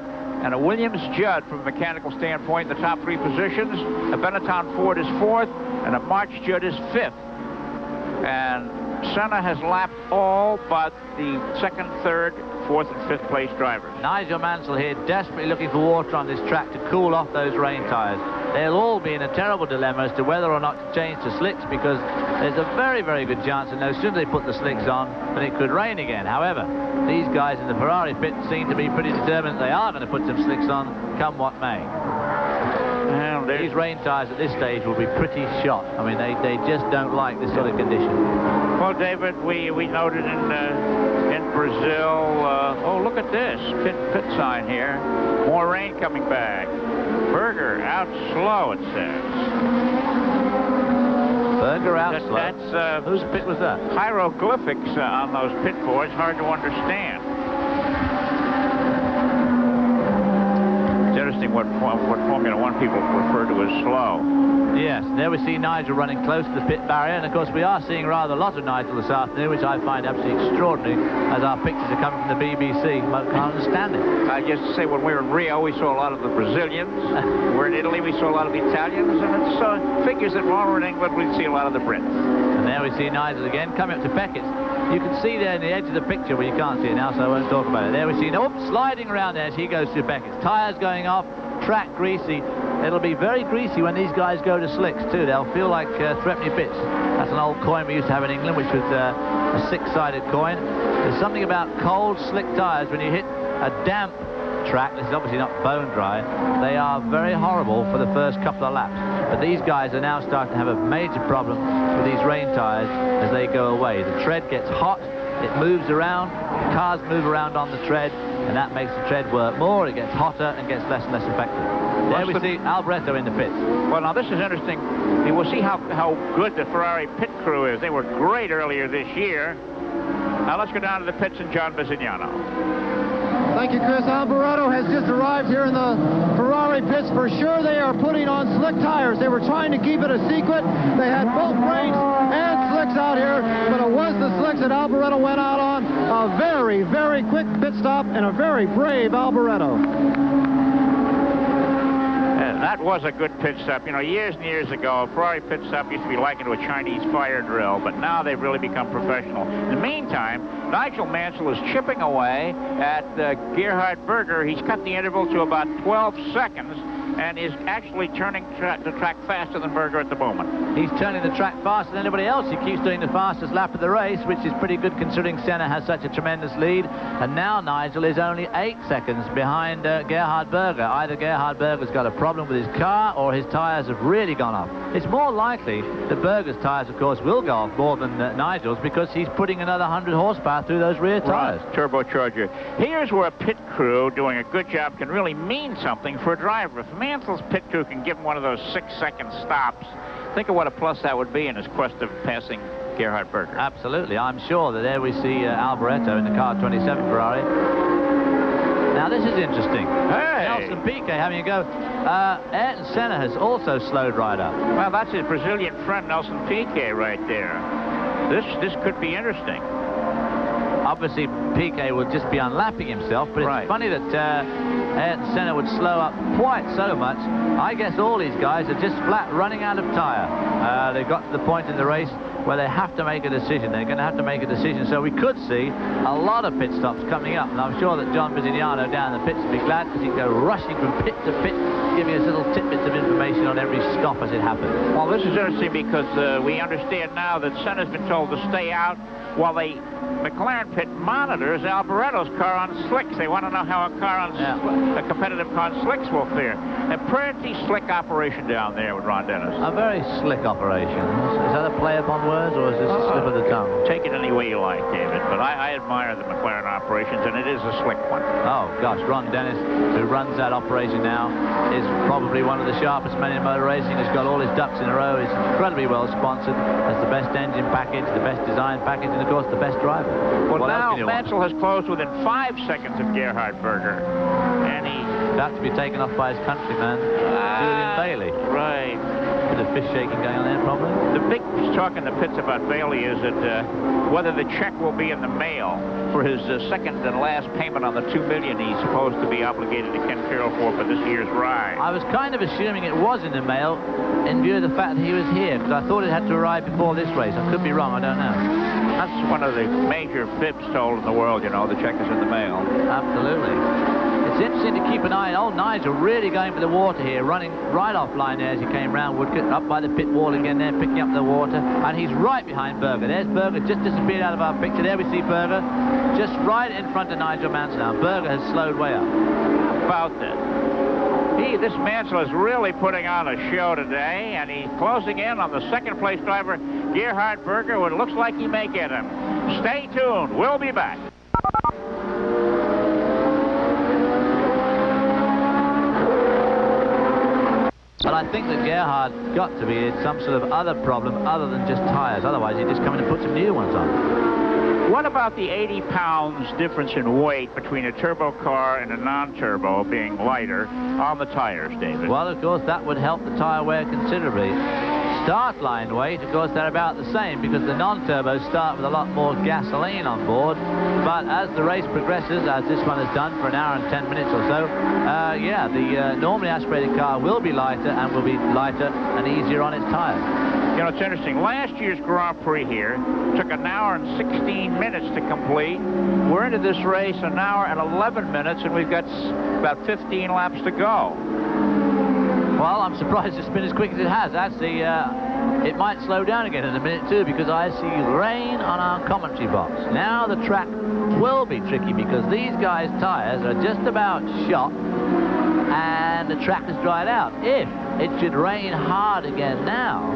Speaker 2: and a Williams Judd from a mechanical standpoint in the top 3 positions. A Benetton Ford is 4th, and a March Judd is 5th. And Senna has lapped all but the 2nd, 3rd, 4th, and 5th place drivers.
Speaker 6: Nigel Mansell here desperately looking for water on this track to cool off those rain tires. They'll all be in a terrible dilemma as to whether or not to change to slicks, because there's a very, very good chance that no sooner they put the slicks on than it could rain again. However, these guys in the Ferrari pit seem to be pretty determined that they are going to put some slicks on, come what may. Well, these rain tires at this stage will be pretty shot. I mean, they just don't like this sort of condition.
Speaker 2: Well, David, we noted in Brazil, oh, look at this, pit sign here. More rain coming back. Berger out slow, it says.
Speaker 6: Berger out slow?
Speaker 2: That's,
Speaker 6: whose pit was that?
Speaker 2: Hieroglyphics on those pit boards, hard to understand. It's interesting what Formula One people refer to as slow.
Speaker 6: Yes, there we see Nigel running close to the pit barrier, and of course we are seeing rather a lot of Nigel this afternoon, which I find absolutely extraordinary as our pictures are coming from the BBC. I can't understand it.
Speaker 2: I just say when we were in Rio, we saw a lot of the Brazilians. We're in Italy, we saw a lot of the Italians, and it's figures that while we're in England, we'd see a lot of the Brits.
Speaker 6: And there we see Nigel again coming up to Beckett's. You can see there in the edge of the picture, well, you can't see it now, so I won't talk about it. There we see, sliding around there as he goes through Beckett's. Tyres going off, track greasy. It'll be very greasy when these guys go to slicks, too. They'll feel like threepenny bits. That's an old coin we used to have in England, which was a six-sided coin. There's something about cold, slick tyres. When you hit a damp track, this is obviously not bone dry, they are very horrible for the first couple of laps. But these guys are now starting to have a major problem with these rain tyres as they go away. The tread gets hot, it moves around, cars move around on the tread, and that makes the tread work more. It gets hotter and gets less and less effective. There we see Alboreto in the pits.
Speaker 2: Well, now this is interesting. You will see how good the Ferrari pit crew is. They were great earlier this year. Now let's go down to the pits and John Bisignano.
Speaker 7: Thank you, Chris. Alboreto has just arrived here in the Ferrari pits. For sure, they are putting on slick tires. They were trying to keep it a secret. They had both brakes and slicks out here, but it was the slicks that Alboreto went out on. A very, very quick pit stop and a very brave Alboreto.
Speaker 2: That was a good pit stop. You know, years and years ago, a Ferrari pit stop used to be likened to a Chinese fire drill, but now they've really become professional. In the meantime, Nigel Mansell is chipping away at Gerhard Berger. He's cut the interval to about 12 seconds and is actually turning the track faster than Berger at the moment.
Speaker 6: He's turning the track faster than anybody else. He keeps doing the fastest lap of the race, which is pretty good considering Senna has such a tremendous lead. And now Nigel is only 8 seconds behind Gerhard Berger. Either Gerhard Berger's got a problem with his car or his tyres have really gone off. It's more likely that Berger's tyres, of course, will go off more than Nigel's because he's putting another 100 horsepower through those rear tyres.
Speaker 2: Right. Turbocharger. Here's where a pit crew doing a good job can really mean something for a driver. If Mansell's pit crew can give him one of those 6-second stops, think of what a plus that would be in his quest of passing Gerhard Berger.
Speaker 6: Absolutely. I'm sure that there we see Alboreto in the car 27 Ferrari. Now this is interesting.
Speaker 2: Hey!
Speaker 6: Nelson Piquet having a go. Ayrton Senna has also slowed right up.
Speaker 2: Well, that's his Brazilian friend Nelson Piquet right there. This could be interesting.
Speaker 6: Obviously, Piquet would just be unlapping himself, but it's funny that Ayrton Senna would slow up quite so much. I guess all these guys are just flat running out of tyre. They've got to the point in the race where they have to make a decision. They're going to have to make a decision. So we could see a lot of pit stops coming up. And I'm sure that John Bisignano down in the pits will be glad because he can go rushing from pit to pit, giving us little tidbits of information on every stop as it happens.
Speaker 2: Well, this is interesting because we understand now that Senna's been told to stay out while they McLaren pit monitors Alboreto's car on slicks. They want to know how a car on a competitive car on slicks will fare. A pretty slick operation down there with Ron Dennis.
Speaker 6: A very slick operation. Is that a play upon words or is this a slip of the tongue?
Speaker 2: Take it any way you like, David, but I admire the McLaren operations, and it is a slick one.
Speaker 6: Oh, gosh, Ron Dennis, who runs that operation now, is probably one of the sharpest men in motor racing. He's got all his ducks in a row. He's incredibly well sponsored. Has the best engine package, the best design package, and, of course, the best driver.
Speaker 2: Well, now Mansell has closed within 5 seconds of Gerhard Berger, and he's
Speaker 6: about to be taken off by his countryman, Julian Bailey.
Speaker 2: Right.
Speaker 6: Bit of fish shaking going on there, probably.
Speaker 2: The big talk in the pits about Bailey is that whether the check will be in the mail for his second and last payment on the $2 million he's supposed to be obligated to Ken Carroll for this year's ride.
Speaker 6: I was kind of assuming it was in the mail in view of the fact that he was here, because I thought it had to arrive before this race. I could be wrong, I don't know.
Speaker 2: That's one of the major fibs told in the world, you know, the check is in the mail.
Speaker 6: Absolutely. It's interesting to keep an eye on old Nigel really going for the water here, running right offline there as he came round Woodcote, up by the pit wall again there, picking up the water, and he's right behind Berger. There's Berger, just disappeared out of our picture. There we see Berger, just right in front of Nigel Mansell now. Berger has slowed way up.
Speaker 2: About that. This Mansell is really putting on a show today, and he's closing in on the second-place driver, Gerhard Berger, and it looks like he may get him. Stay tuned. We'll be back.
Speaker 6: But I think that Gerhard's got to be in some sort of other problem other than just tyres. Otherwise, he'd just come in and put some new ones on.
Speaker 2: What about the 80 pounds difference in weight between a turbo car and a non-turbo being lighter on the tires, David?
Speaker 6: Well, of course, that would help the tyre wear considerably. Start line weight, of course, they're about the same because the non-turbos start with a lot more gasoline on board. But as the race progresses, as this one has done for an hour and 10 minutes or so, yeah, the normally aspirated car will be lighter and will be lighter and easier on its tyres.
Speaker 2: You know, it's interesting. Last year's Grand Prix here took an hour and 16 minutes to complete. We're into this race an hour and 11 minutes, and we've got about 15 laps to go.
Speaker 6: Well, I'm surprised it's been as quick as it has. Actually, it might slow down again in a minute, too, because I see rain on our commentary box. Now the track will be tricky because these guys' tyres are just about shot and the track has dried out. If it should rain hard again now,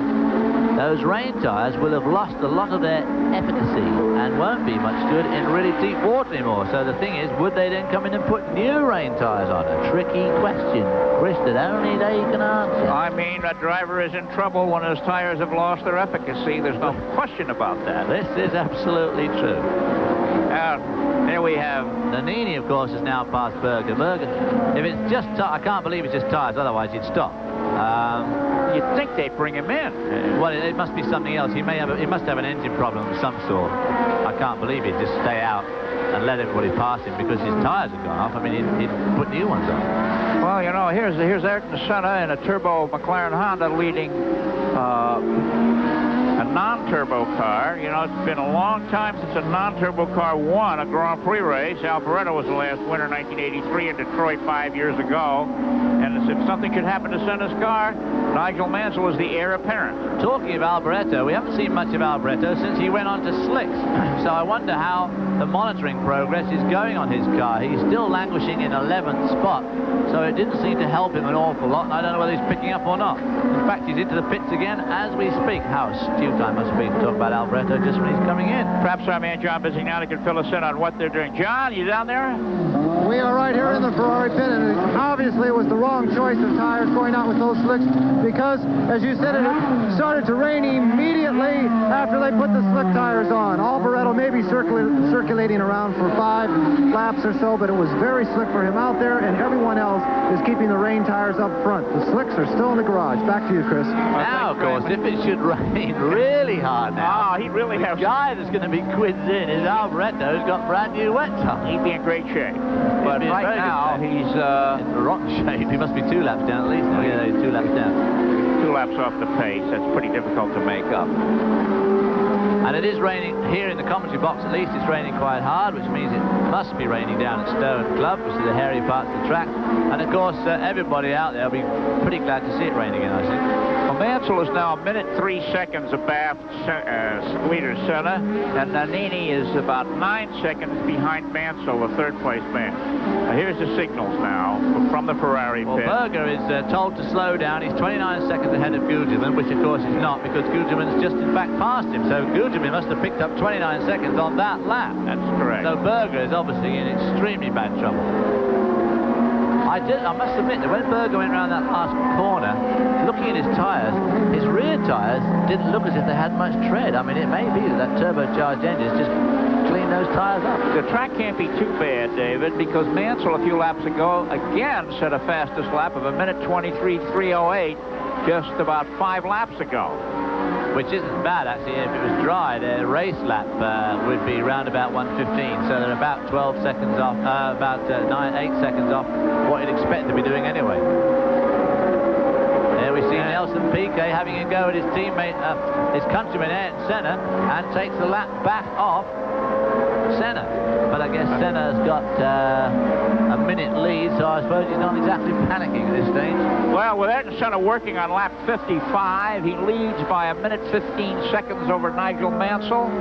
Speaker 6: those rain tyres will have lost a lot of their efficacy and won't be much good in really deep water anymore. So the thing is, would they then come in and put new rain tyres on? A tricky question, Chris, that only they can answer.
Speaker 2: I mean, a driver is in trouble when his tires have lost their efficacy. There's no question about that.
Speaker 6: This is absolutely true.
Speaker 2: There we have...
Speaker 6: Nannini, of course, has now passed Berger. Berger, if it's just... I can't believe it's just tyres, otherwise he'd stop.
Speaker 2: You'd think they'd bring him in.
Speaker 6: Well, it must be something else. He must have an engine problem of some sort. I can't believe he'd just stay out and let everybody pass him because his tyres have gone off. I mean, he'd put new ones on.
Speaker 2: Well, you know, here's Ayrton Senna in a turbo McLaren Honda leading a non-turbo car. You know, it's been a long time since a non-turbo car won a Grand Prix race. Alboreto was the last winner in 1983 in Detroit 5 years ago. And if something should happen to Senna's car, Nigel Mansell is the heir apparent.
Speaker 6: Talking of Alboreto, we haven't seen much of Alboreto since he went on to slicks. So I wonder how the monitoring progress is going on his car. He's still languishing in 11th spot, so it didn't seem to help him an awful lot. I don't know whether he's picking up or not. In fact, he's into the pits again as we speak. How astute I must be to talk about Alboreto just when he's coming in.
Speaker 2: Perhaps our man John Bizignani can fill us in on what they're doing. John, you down there?
Speaker 7: We are right here in the Ferrari pit, and obviously it was the wrong choice of tires going out with those slicks because, as you said, it started to rain immediately after they put the slick tires on. Alboreto may be circulating around for 5 laps or so, but it was very slick for him out there, and everyone else is keeping the rain tires up front. The slicks are still in the garage. Back to you, Chris.
Speaker 6: Now, of course, if it should rain really hard now,
Speaker 2: he'd really have...
Speaker 6: The guy that's going to be quids in is Alboreto, who's got brand new wet tires.
Speaker 2: He'd be in great shape. But right now, he's
Speaker 6: in rotten shape. He must be 2 laps down at least. Oh, yeah, he's 2 laps down.
Speaker 2: 2 laps off the pace. That's pretty difficult to make up.
Speaker 6: And it is raining here in the commentary box. At least it's raining quite hard, which means it must be raining down at Stone Club, which is the hairy parts of the track. And of course, everybody out there will be pretty glad to see it rain again, I think.
Speaker 2: Well, Mansell is now 1 minute 3 seconds abaft leader Senna, and Nannini is about 9 seconds behind Mansell, the third-place man. Here's the signals now from the Ferrari pit.
Speaker 6: Well, Berger is told to slow down. He's 29 seconds ahead of Gugelmin, which of course is not, because Gugelmin's just in fact passed him. So Gugelmin must have picked up 29 seconds on that lap.
Speaker 2: That's correct.
Speaker 6: So Berger is obviously in extremely bad trouble. I must admit that when Berger went around that last corner, looking at his tyres, his rear tyres didn't look as if they had much tread. I mean, it may be that turbocharged engines just clean those tyres up.
Speaker 2: The track can't be too bad, David, because Mansell a few laps ago again set a fastest lap of 1 minute 23.308 just about 5 laps ago.
Speaker 6: Which isn't bad, actually. If it was dry, their race lap would be around about 1:15, so they're about 12 seconds off, about 8 seconds off what you'd expect to be doing anyway. There we see Nelson Piquet having a go at his teammate, his countryman Ayrton Senna, and takes the lap back off Senna. But I guess Senna's got a minute lead, so I suppose he's not exactly panicking at this stage.
Speaker 2: Well, with Ayrton Senna working on lap 55, he leads by 1 minute 15 seconds over Nigel Mansell.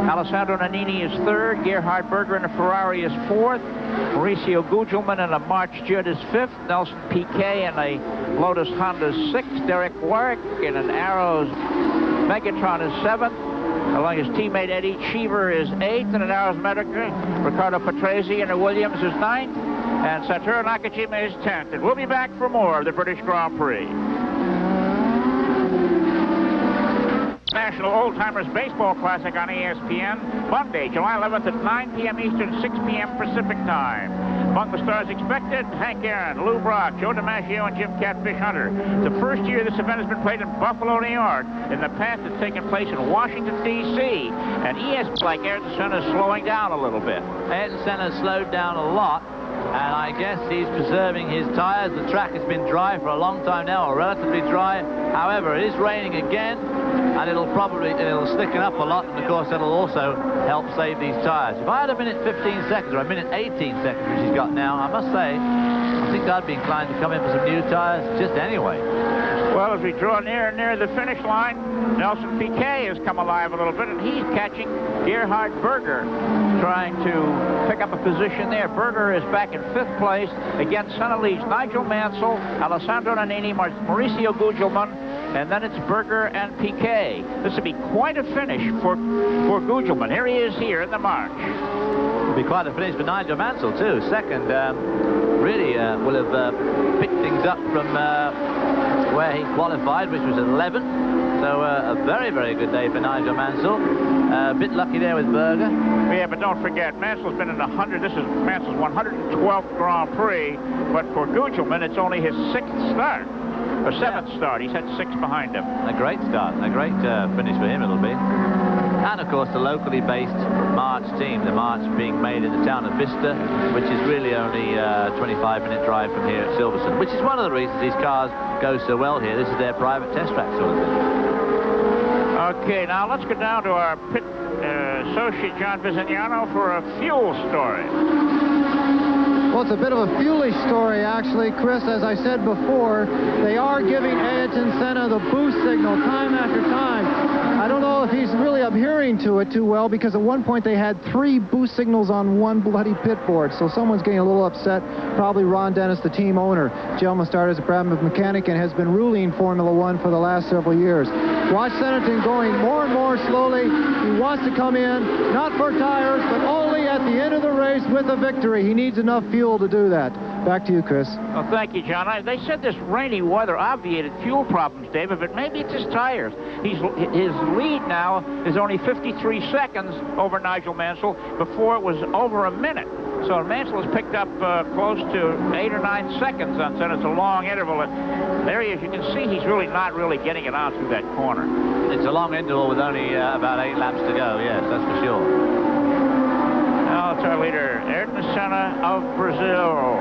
Speaker 2: Alessandro Nannini is 3rd. Gerhard Berger in a Ferrari is 4th. Mauricio Gugelmin in a March Judd is 5th. Nelson Piquet in a Lotus Honda is 6th. Derek Warwick in an Arrows Megatron is 7th. Along his teammate Eddie Cheever is 8th in an Arrows Megatron. Ricardo Patrese in a Williams is 9th. And Satoru Nakajima is 10th. And we'll be back for more of the British Grand Prix. National Old Timers Baseball Classic on ESPN, Monday, July 11th at 9 p.m. Eastern, 6 p.m. Pacific Time. Among the stars expected, Hank Aaron, Lou Brock, Joe DiMaggio, and Jim Catfish Hunter. The first year this event has been played in Buffalo, New York. In the past, it's taken place in Washington, D.C. And ESPN, like Ayrton Senna, is slowing down a little bit.
Speaker 6: Ayrton Senna slowed down a lot, and I guess he's preserving his tires. The track has been dry for a long time now, or relatively dry. However, it is raining again, and it'll slicken up a lot, and of course that'll also help save these tires. If I had a minute 15 seconds or a minute 18 seconds, which he's got now, I must say, I think I'd be inclined to come in for some new tires just anyway.
Speaker 2: Well, as we draw nearer and nearer the finish line, Nelson Piquet has come alive a little bit, and he's catching Gerhard Berger, trying to pick up a position there. Berger is back in 5th place. Again, Senna leads Nigel Mansell, Alessandro Nannini, Mauricio Gugelmin, and then it's Berger and Piquet. This will be quite a finish for Gugelmin. Here he is here in the march.
Speaker 6: It'll be quite a finish for Nigel Mansell, too. Second, really will have picked things up from where he qualified, which was 11th. So a very, very good day for Nigel Mansell. A bit lucky there with Berger.
Speaker 2: Yeah, but don't forget, Mansell's been in 100. This is Mansell's 112th Grand Prix, but for Gugelmin, it's only his 6th start. Or 7th start. He's had 6 behind him.
Speaker 6: A great start, and a great finish for him it'll be. And of course the locally based March team, the March being made in the town of Vista, which is really only a 25-minute drive from here at Silverstone, which is one of the reasons these cars go so well here. This is their private test track sort of thing.
Speaker 2: Okay, now let's go down to our pit associate John Visignano for a fuel story.
Speaker 7: Well, it's a bit of a foolish story, actually, Chris. As I said before, they are giving Ayrton Senna the boost signal time after time. I don't know if he's really adhering to it too well, because at one point they had 3 boost signals on one bloody pit board. So someone's getting a little upset. Probably Ron Dennis, the team owner. Gentleman started as a Brabham mechanic and has been ruling Formula One for the last several years. Watch Sennerton going more and more slowly. He wants to come in, not for tires, but only at the end of the race with a victory. He needs enough fuel to do that. Back to you, Chris.
Speaker 2: Well, thank you, John. They said this rainy weather obviated fuel problems, David, but maybe it's his tires. His lead now is only 53 seconds over Nigel Mansell. Before it was over a minute. So Mansell has picked up close to 8 or 9 seconds on Senna. It's a long interval. There he is. You can see he's really not getting it out through that corner.
Speaker 6: It's a long interval with only about 8 laps to go, yes, that's for sure.
Speaker 2: Now it's our leader, Ayrton Senna of Brazil.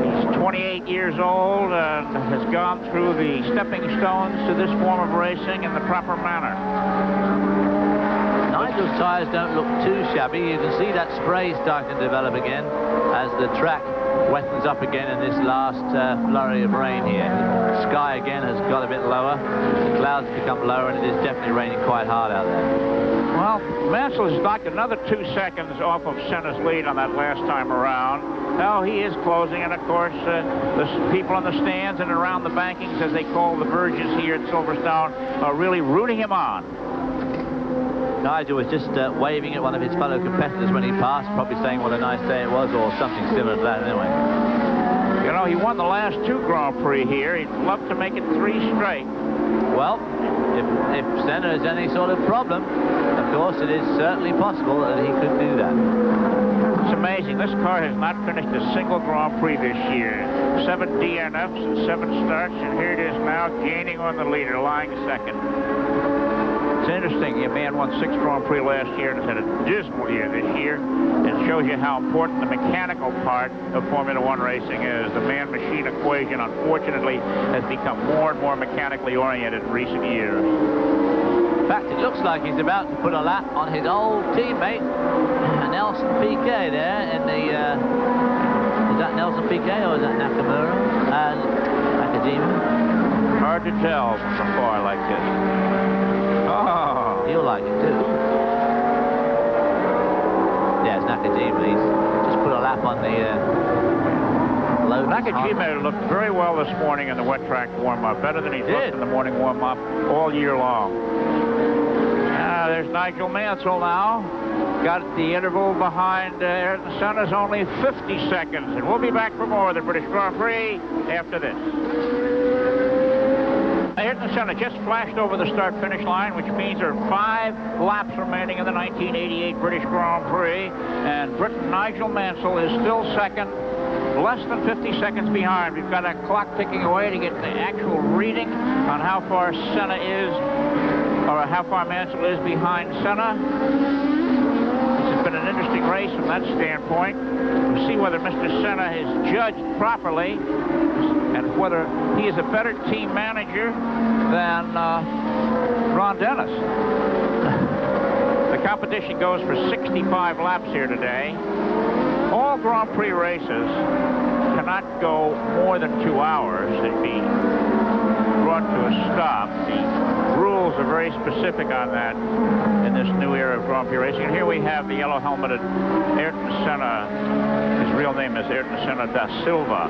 Speaker 2: He's 28 years old and has gone through the stepping stones to this form of racing in the proper manner.
Speaker 6: Nigel's tires don't look too shabby. You can see that spray starting to develop again as the track wettens up again in this last flurry of rain here. The sky again has got a bit lower. The clouds have become lower, and it is definitely raining quite hard out there.
Speaker 2: Well, Mansell has knocked another 2 seconds off of Senna's lead on that last time around. Now he is closing, and of course, the people in the stands and around the bankings, as they call the verges here at Silverstone, are really rooting him on.
Speaker 6: Nigel was just waving at one of his fellow competitors when he passed, probably saying what a nice day it was, or something similar to that anyway.
Speaker 2: You know, he won the last 2 Grand Prix here. He'd love to make it 3 straight.
Speaker 6: Well, if Senna has any sort of problem, of course, it is certainly possible that he could do that.
Speaker 2: It's amazing. This car has not finished a single Grand Prix this year. 7 DNFs and 7 starts, and here it is now gaining on the leader, lying second. It's interesting. A man won 6 Grand Prix last year and has had a dismal year this year. It shows you how important the mechanical part of Formula One racing is. The man-machine equation, unfortunately, has become more and more mechanically oriented in recent years.
Speaker 6: In fact, it looks like he's about to put a lap on his old teammate, Nelson Piquet, there in the... is that Nelson Piquet or is that Nakamura? Nakajima?
Speaker 2: Hard to tell from far like this. Oh.
Speaker 6: You'll like it too. Yeah, it's Nakajima. He's just put a lap on the load.
Speaker 2: Nakajima looked very well this morning in the wet track warm-up, better than he looked in the morning warm-up all year long. There's Nigel Mansell now. Got the interval behind Ayrton Senna's only 50 seconds. And we'll be back for more of the British Grand Prix after this. Ayrton Senna just flashed over the start-finish line, which means there are 5 laps remaining in the 1988 British Grand Prix, and Briton Nigel Mansell is still second, less than 50 seconds behind. We've got a clock ticking away to get the actual reading on how far Senna is, or how far Mansell is behind Senna. This has been an interesting race from that standpoint. We'll see whether Mr. Senna is judged properly and whether he is a better team manager than Ron Dennis. The competition goes for 65 laps here today. All Grand Prix races cannot go more than 2 hours. They'd be brought to a stop. The rules are very specific on that in this new era of Grand Prix racing. And here we have the yellow-helmeted Ayrton Senna. His real name is Ayrton Senna da Silva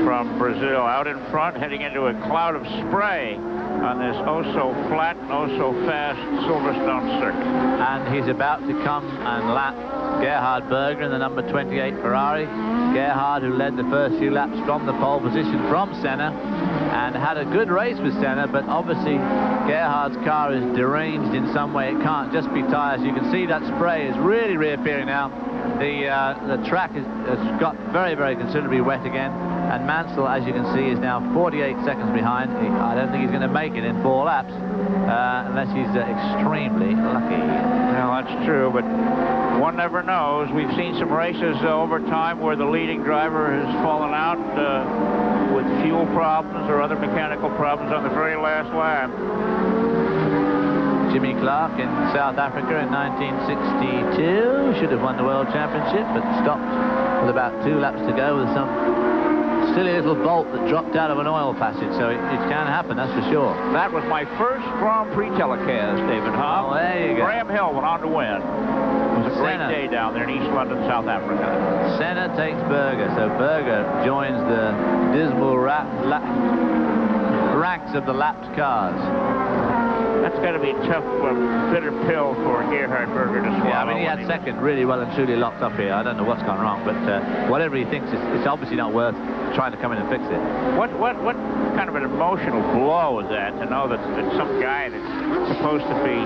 Speaker 2: from Brazil. Out in front, heading into a cloud of spray on this oh-so-flat, oh-so-fast Silverstone circuit.
Speaker 6: And he's about to come and lap Gerhard Berger in the number 28 Ferrari. Gerhard, who led the first few laps from the pole position from Senna and had a good race with Senna, but obviously Gerhard's car is deranged in some way. It can't just be tires. You can see that spray is really reappearing now. The track has got very, very considerably wet again, and Mansell, as you can see, is now 48 seconds behind. I don't think he's going to make it in 4 laps unless he's extremely lucky.
Speaker 2: Well, that's true, but one never knows. We've seen some races over time where the leading driver has fallen out with fuel problems or other mechanical problems on the very last lap.
Speaker 6: Jimmy Clark in South Africa in 1962 should have won the World Championship, but stopped with about 2 laps to go with some silly little bolt that dropped out of an oil passage, so it can happen, that's for sure.
Speaker 2: That was my first Grand Prix telecast, David Hobb.
Speaker 6: Oh, there you go.
Speaker 2: Graham Hill went on to win. It was a great day down there in East London, South Africa.
Speaker 6: Senna takes Berger, so Berger joins the dismal ranks of the lapped cars.
Speaker 2: That's got to be a tough, bitter pill for Gerhard Berger to swallow.
Speaker 6: Yeah, I mean, he had second really well and truly locked up here. I don't know what's gone wrong, but whatever he thinks, it's obviously not worth trying to come in and fix it.
Speaker 2: What kind of an emotional blow is that, to know that some guy that's supposed to be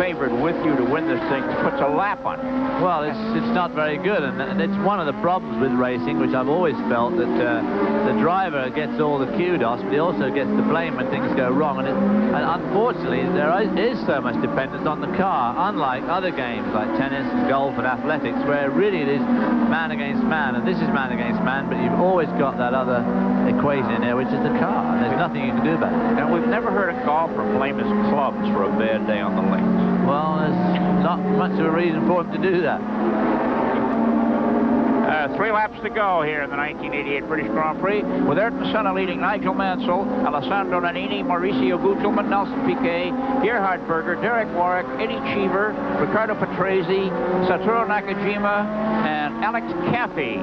Speaker 2: favored with you to win this thing puts a lap on it?
Speaker 6: Well, it's not very good, and it's one of the problems with racing, which I've always felt, that the driver gets all the kudos, but he also gets the blame when things go wrong, and unfortunately there is so much dependence on the car, unlike other games like tennis, golf and athletics, where really it is man against man, and this is man against man, but you've always got that other equation in there, which is the car, and there's nothing you can do about it.
Speaker 2: And we've never heard a golfer blame his clubs for a bad day on the links.
Speaker 6: Well, there's not much of a reason for him to do that.
Speaker 2: 3 laps to go here in the 1988 British Grand Prix, with Ayrton Senna leading Nigel Mansell, Alessandro Nannini, Mauricio Gugelmin, Nelson Piquet, Gerhard Berger, Derek Warwick, Eddie Cheever, Ricardo Patrese, Satoru Nakajima, and Alex Caffey.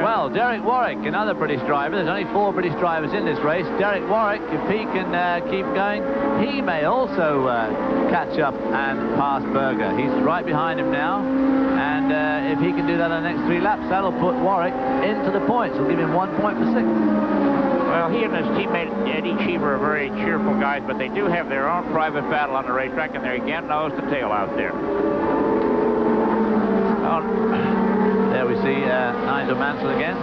Speaker 6: Well, Derek Warwick, another British driver. There's only 4 British drivers in this race. Derek Warwick, if he can keep going, he may also catch up and pass Berger. He's right behind him now, and if he can do that on the next 3 laps, that'll put Warwick into the points. It'll give him 1 point for 6.
Speaker 2: Well, he and his teammate Eddie Cheever are very cheerful guys, but they do have their own private battle on the racetrack, and they're again nose to tail out there.
Speaker 6: There we see Nigel Mansell again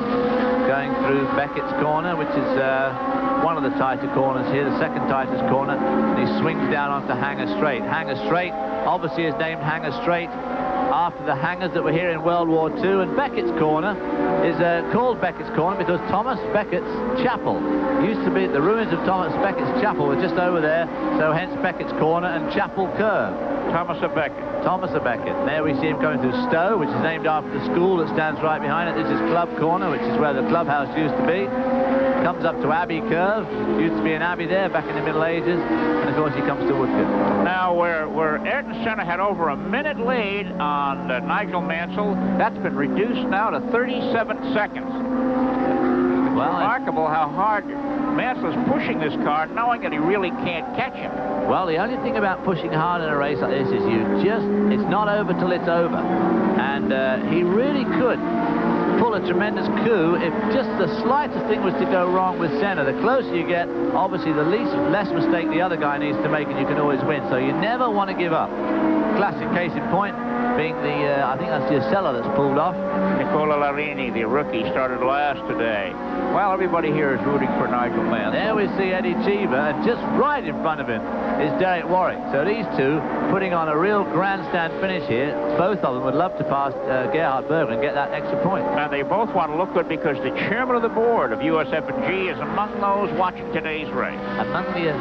Speaker 6: going through Beckett's corner, which is one of the tighter corners here, the second tightest corner, and he swings down onto Hangar Straight. Hangar Straight obviously is named Hangar Straight after the hangars that were here in World War II, and Beckett's corner is called Beckett's corner because Thomas Beckett's chapel used to be, the ruins of Thomas Beckett's chapel were just over there, so hence Beckett's corner and Chapel Curve.
Speaker 2: Thomas a Beckett.
Speaker 6: Thomas a Beckett. And there we see him going through Stowe, which is named after the school that stands right behind it. This is Club Corner, which is where the clubhouse used to be. Comes up to Abbey Curve. Used to be an abbey there back in the Middle Ages. And of course he comes to Woodford.
Speaker 2: Now where Ayrton Senna had over a minute lead on Nigel Mansell, that's been reduced now to 37 seconds. Well, remarkable how hard Mansell's pushing this car, knowing that he really can't catch him.
Speaker 6: Well, the only thing about pushing hard in a race like this is it's not over till it's over. And he really could pull a tremendous coup if just the slightest thing was to go wrong with Senna. The closer you get, obviously the less mistake the other guy needs to make, and you can always win. So you never want to give up. Classic case in point being the, I think that's the Acela that's pulled off.
Speaker 2: Nicola Larini, the rookie, started last today. Well, everybody here is rooting for Nigel Mansell.
Speaker 6: There we see Eddie Cheever, and just right in front of him is Derek Warwick. So these two putting on a real grandstand finish here. Both of them would love to pass Gerhard Berger and get that extra point.
Speaker 2: And they both want to look good because the chairman of the board of USF&G is among those watching today's race.
Speaker 6: Among the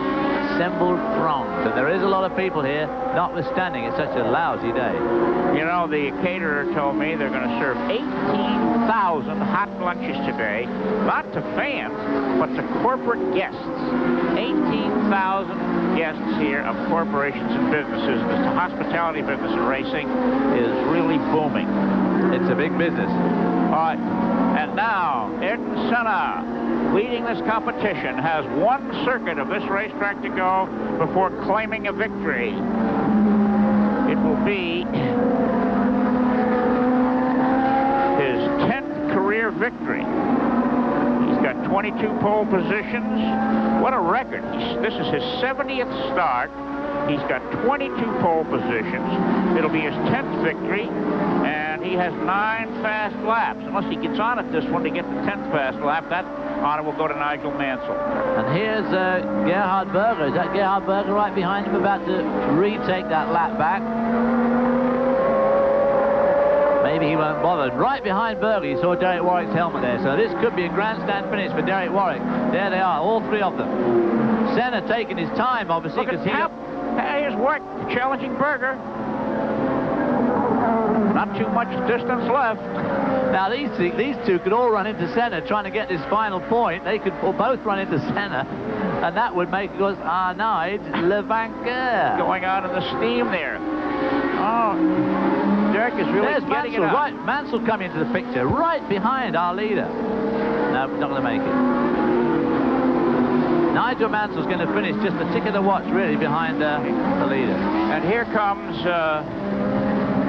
Speaker 6: assembled throngs, and there is a lot of people here, notwithstanding it's such a lousy day.
Speaker 2: You know, the caterer told me they're going to serve 18,000 hot lunches today, not to fans, but to corporate guests. 18,000 guests here of corporations and businesses. The hospitality business in racing is really booming.
Speaker 6: It's a big business.
Speaker 2: All right, and now Ayrton Senna, leading this competition, has one circuit of this racetrack to go before claiming a victory. It will be his 10th career victory. He's got 22 pole positions. What a record. This is his 70th start. He's got 22 pole positions. It'll be his 10th victory, and he has 9 fast laps. Unless he gets on at this one to get the 10th fast lap, that honor will go to Nigel Mansell.
Speaker 6: And here's Gerhard Berger. Is that Gerhard Berger right behind him, about to retake that lap back? Maybe he won't bother. Right behind Berger, you saw Derek Warwick's helmet there. So this could be a grandstand finish for Derek Warwick. There they are, all three of them. Senna taking his time, obviously, because
Speaker 2: here's Warwick challenging Berger. Not too much distance left.
Speaker 6: Now these two could all run into Senna trying to get this final point. They could both run into Senna, and that would make us Arnaud Le Vainqueur.
Speaker 2: Going out in the steam there. Oh, Derek is really getting it up.
Speaker 6: Right, Mansell coming into the picture, right behind our leader. No, not going to make it. Nigel Mansell's going to finish just a tick of the watch, really, behind the leader.
Speaker 2: And here comes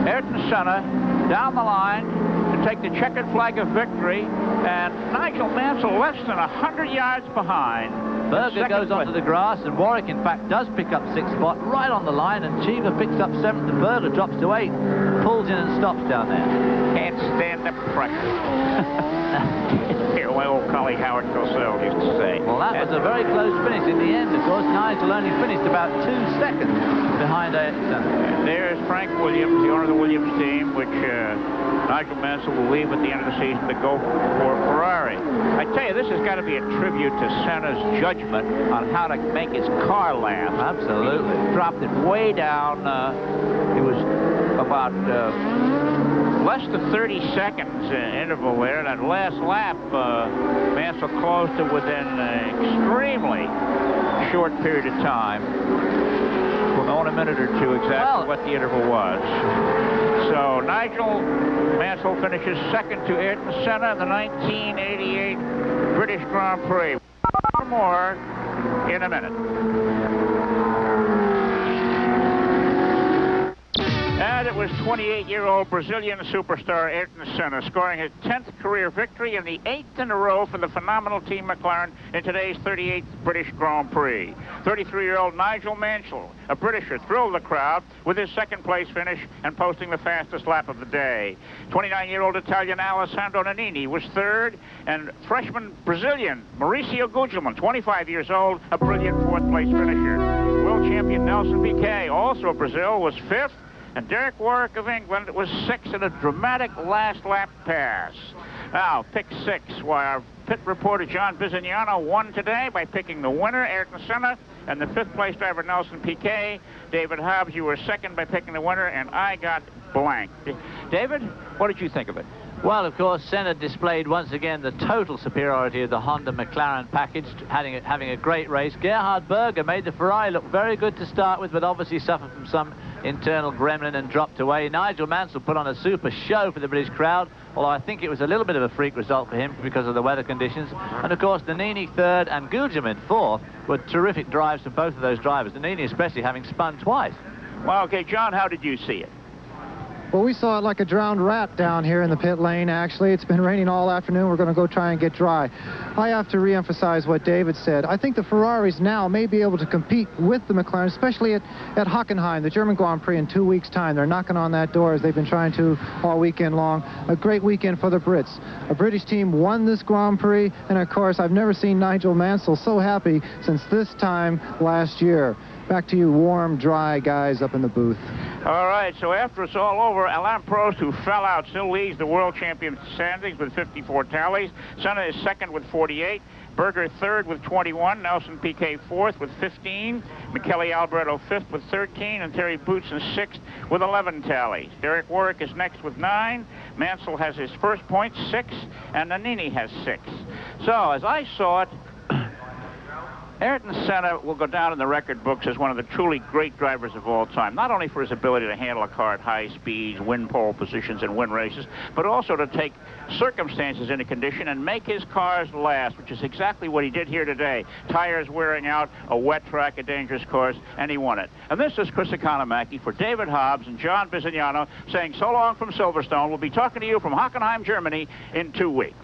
Speaker 2: Ayrton Senna down the line to take the checkered flag of victory, and Nigel Mansell less than 100 yards behind.
Speaker 6: Berger goes onto the grass, and Warwick, in fact, does pick up 6th spot right on the line, and Cheever picks up 7th, and Berger drops to 8th, pulls in and stops down there.
Speaker 2: Can't stand the pressure. Here, my old colleague Howard Cosell used to say.
Speaker 6: Well, that was a very close finish. In the end, of course, Nigel only finished about 2 seconds behind Ayrton Senna.
Speaker 2: There's Frank Williams, the owner of the Williams team, which Nigel Mansell will leave at the end of the season to go for Ferrari. I tell you, this has got to be a tribute to Senna's judgment on how to make his car last.
Speaker 6: Absolutely.
Speaker 2: He dropped it way down. It was about less than 30 seconds interval there. That last lap, Mansell closed it within an extremely short period of time. On a minute or two exactly what the interval was. So Nigel Mansell finishes 2nd to Ayrton Senna in the 1988 British Grand Prix. More in a minute. And it was 28-year-old Brazilian superstar Ayrton Senna scoring his 10th career victory and the 8th in a row for the phenomenal Team McLaren in today's 38th British Grand Prix. 33-year-old Nigel Mansell, a Britisher, thrilled the crowd with his 2nd place finish and posting the fastest lap of the day. 29-year-old Italian Alessandro Nannini was 3rd, and freshman Brazilian Mauricio Gugelmin, 25 years old, a brilliant 4th place finisher. World champion Nelson Piquet, also of Brazil, was 5th. And Derek Warwick of England was 6th in a dramatic last lap pass. Now, pick 6. Why, our pit reporter John Bizignano won today by picking the winner, Ayrton Senna, and the 5th place driver, Nelson Piquet. David Hobbs, you were 2nd by picking the winner, and I got blank. David, what did you think of it?
Speaker 6: Well, of course, Senna displayed once again the total superiority of the Honda McLaren package, having a great race. Gerhard Berger made the Ferrari look very good to start with, but obviously suffered from some internal gremlin and dropped away. Nigel Mansell put on a super show for the British crowd, although I think it was a little bit of a freak result for him because of the weather conditions. And of course, Nannini 3rd and Gugelmin 4th were terrific drives from both of those drivers. Nannini especially having spun twice.
Speaker 2: Well, okay, John, how did you see it?
Speaker 7: Well, we saw it like a drowned rat down here in the pit lane, actually. It's been raining all afternoon. We're going to go try and get dry. I have to reemphasize what David said. I think the Ferraris now may be able to compete with the McLaren, especially at Hockenheim, the German Grand Prix, in 2 weeks' time. They're knocking on that door as they've been trying to all weekend long. A great weekend for the Brits. A British team won this Grand Prix, and of course, I've never seen Nigel Mansell so happy since this time last year. Back to you warm, dry guys up in the booth.
Speaker 2: All right, so after it's all over, Alain Prost, who fell out, still leads the world champion standings with 54 tallies. Senna is second with 48. Berger third with 21. Nelson Piquet fourth with 15. Michele Alboreto fifth with 13. And Terry Boots in sixth with 11 tallies. Derek Warwick is next with 9. Mansell has his first point, 6. And Nannini has 6. So, as I saw it, Ayrton Senna will go down in the record books as one of the truly great drivers of all time, not only for his ability to handle a car at high speeds, win pole positions, and win races, but also to take circumstances into condition and make his cars last, which is exactly what he did here today. Tires wearing out, a wet track, a dangerous course, and he won it. And this is Chris Economaki for David Hobbs and John Bisignano saying so long from Silverstone. We'll be talking to you from Hockenheim, Germany in 2 weeks.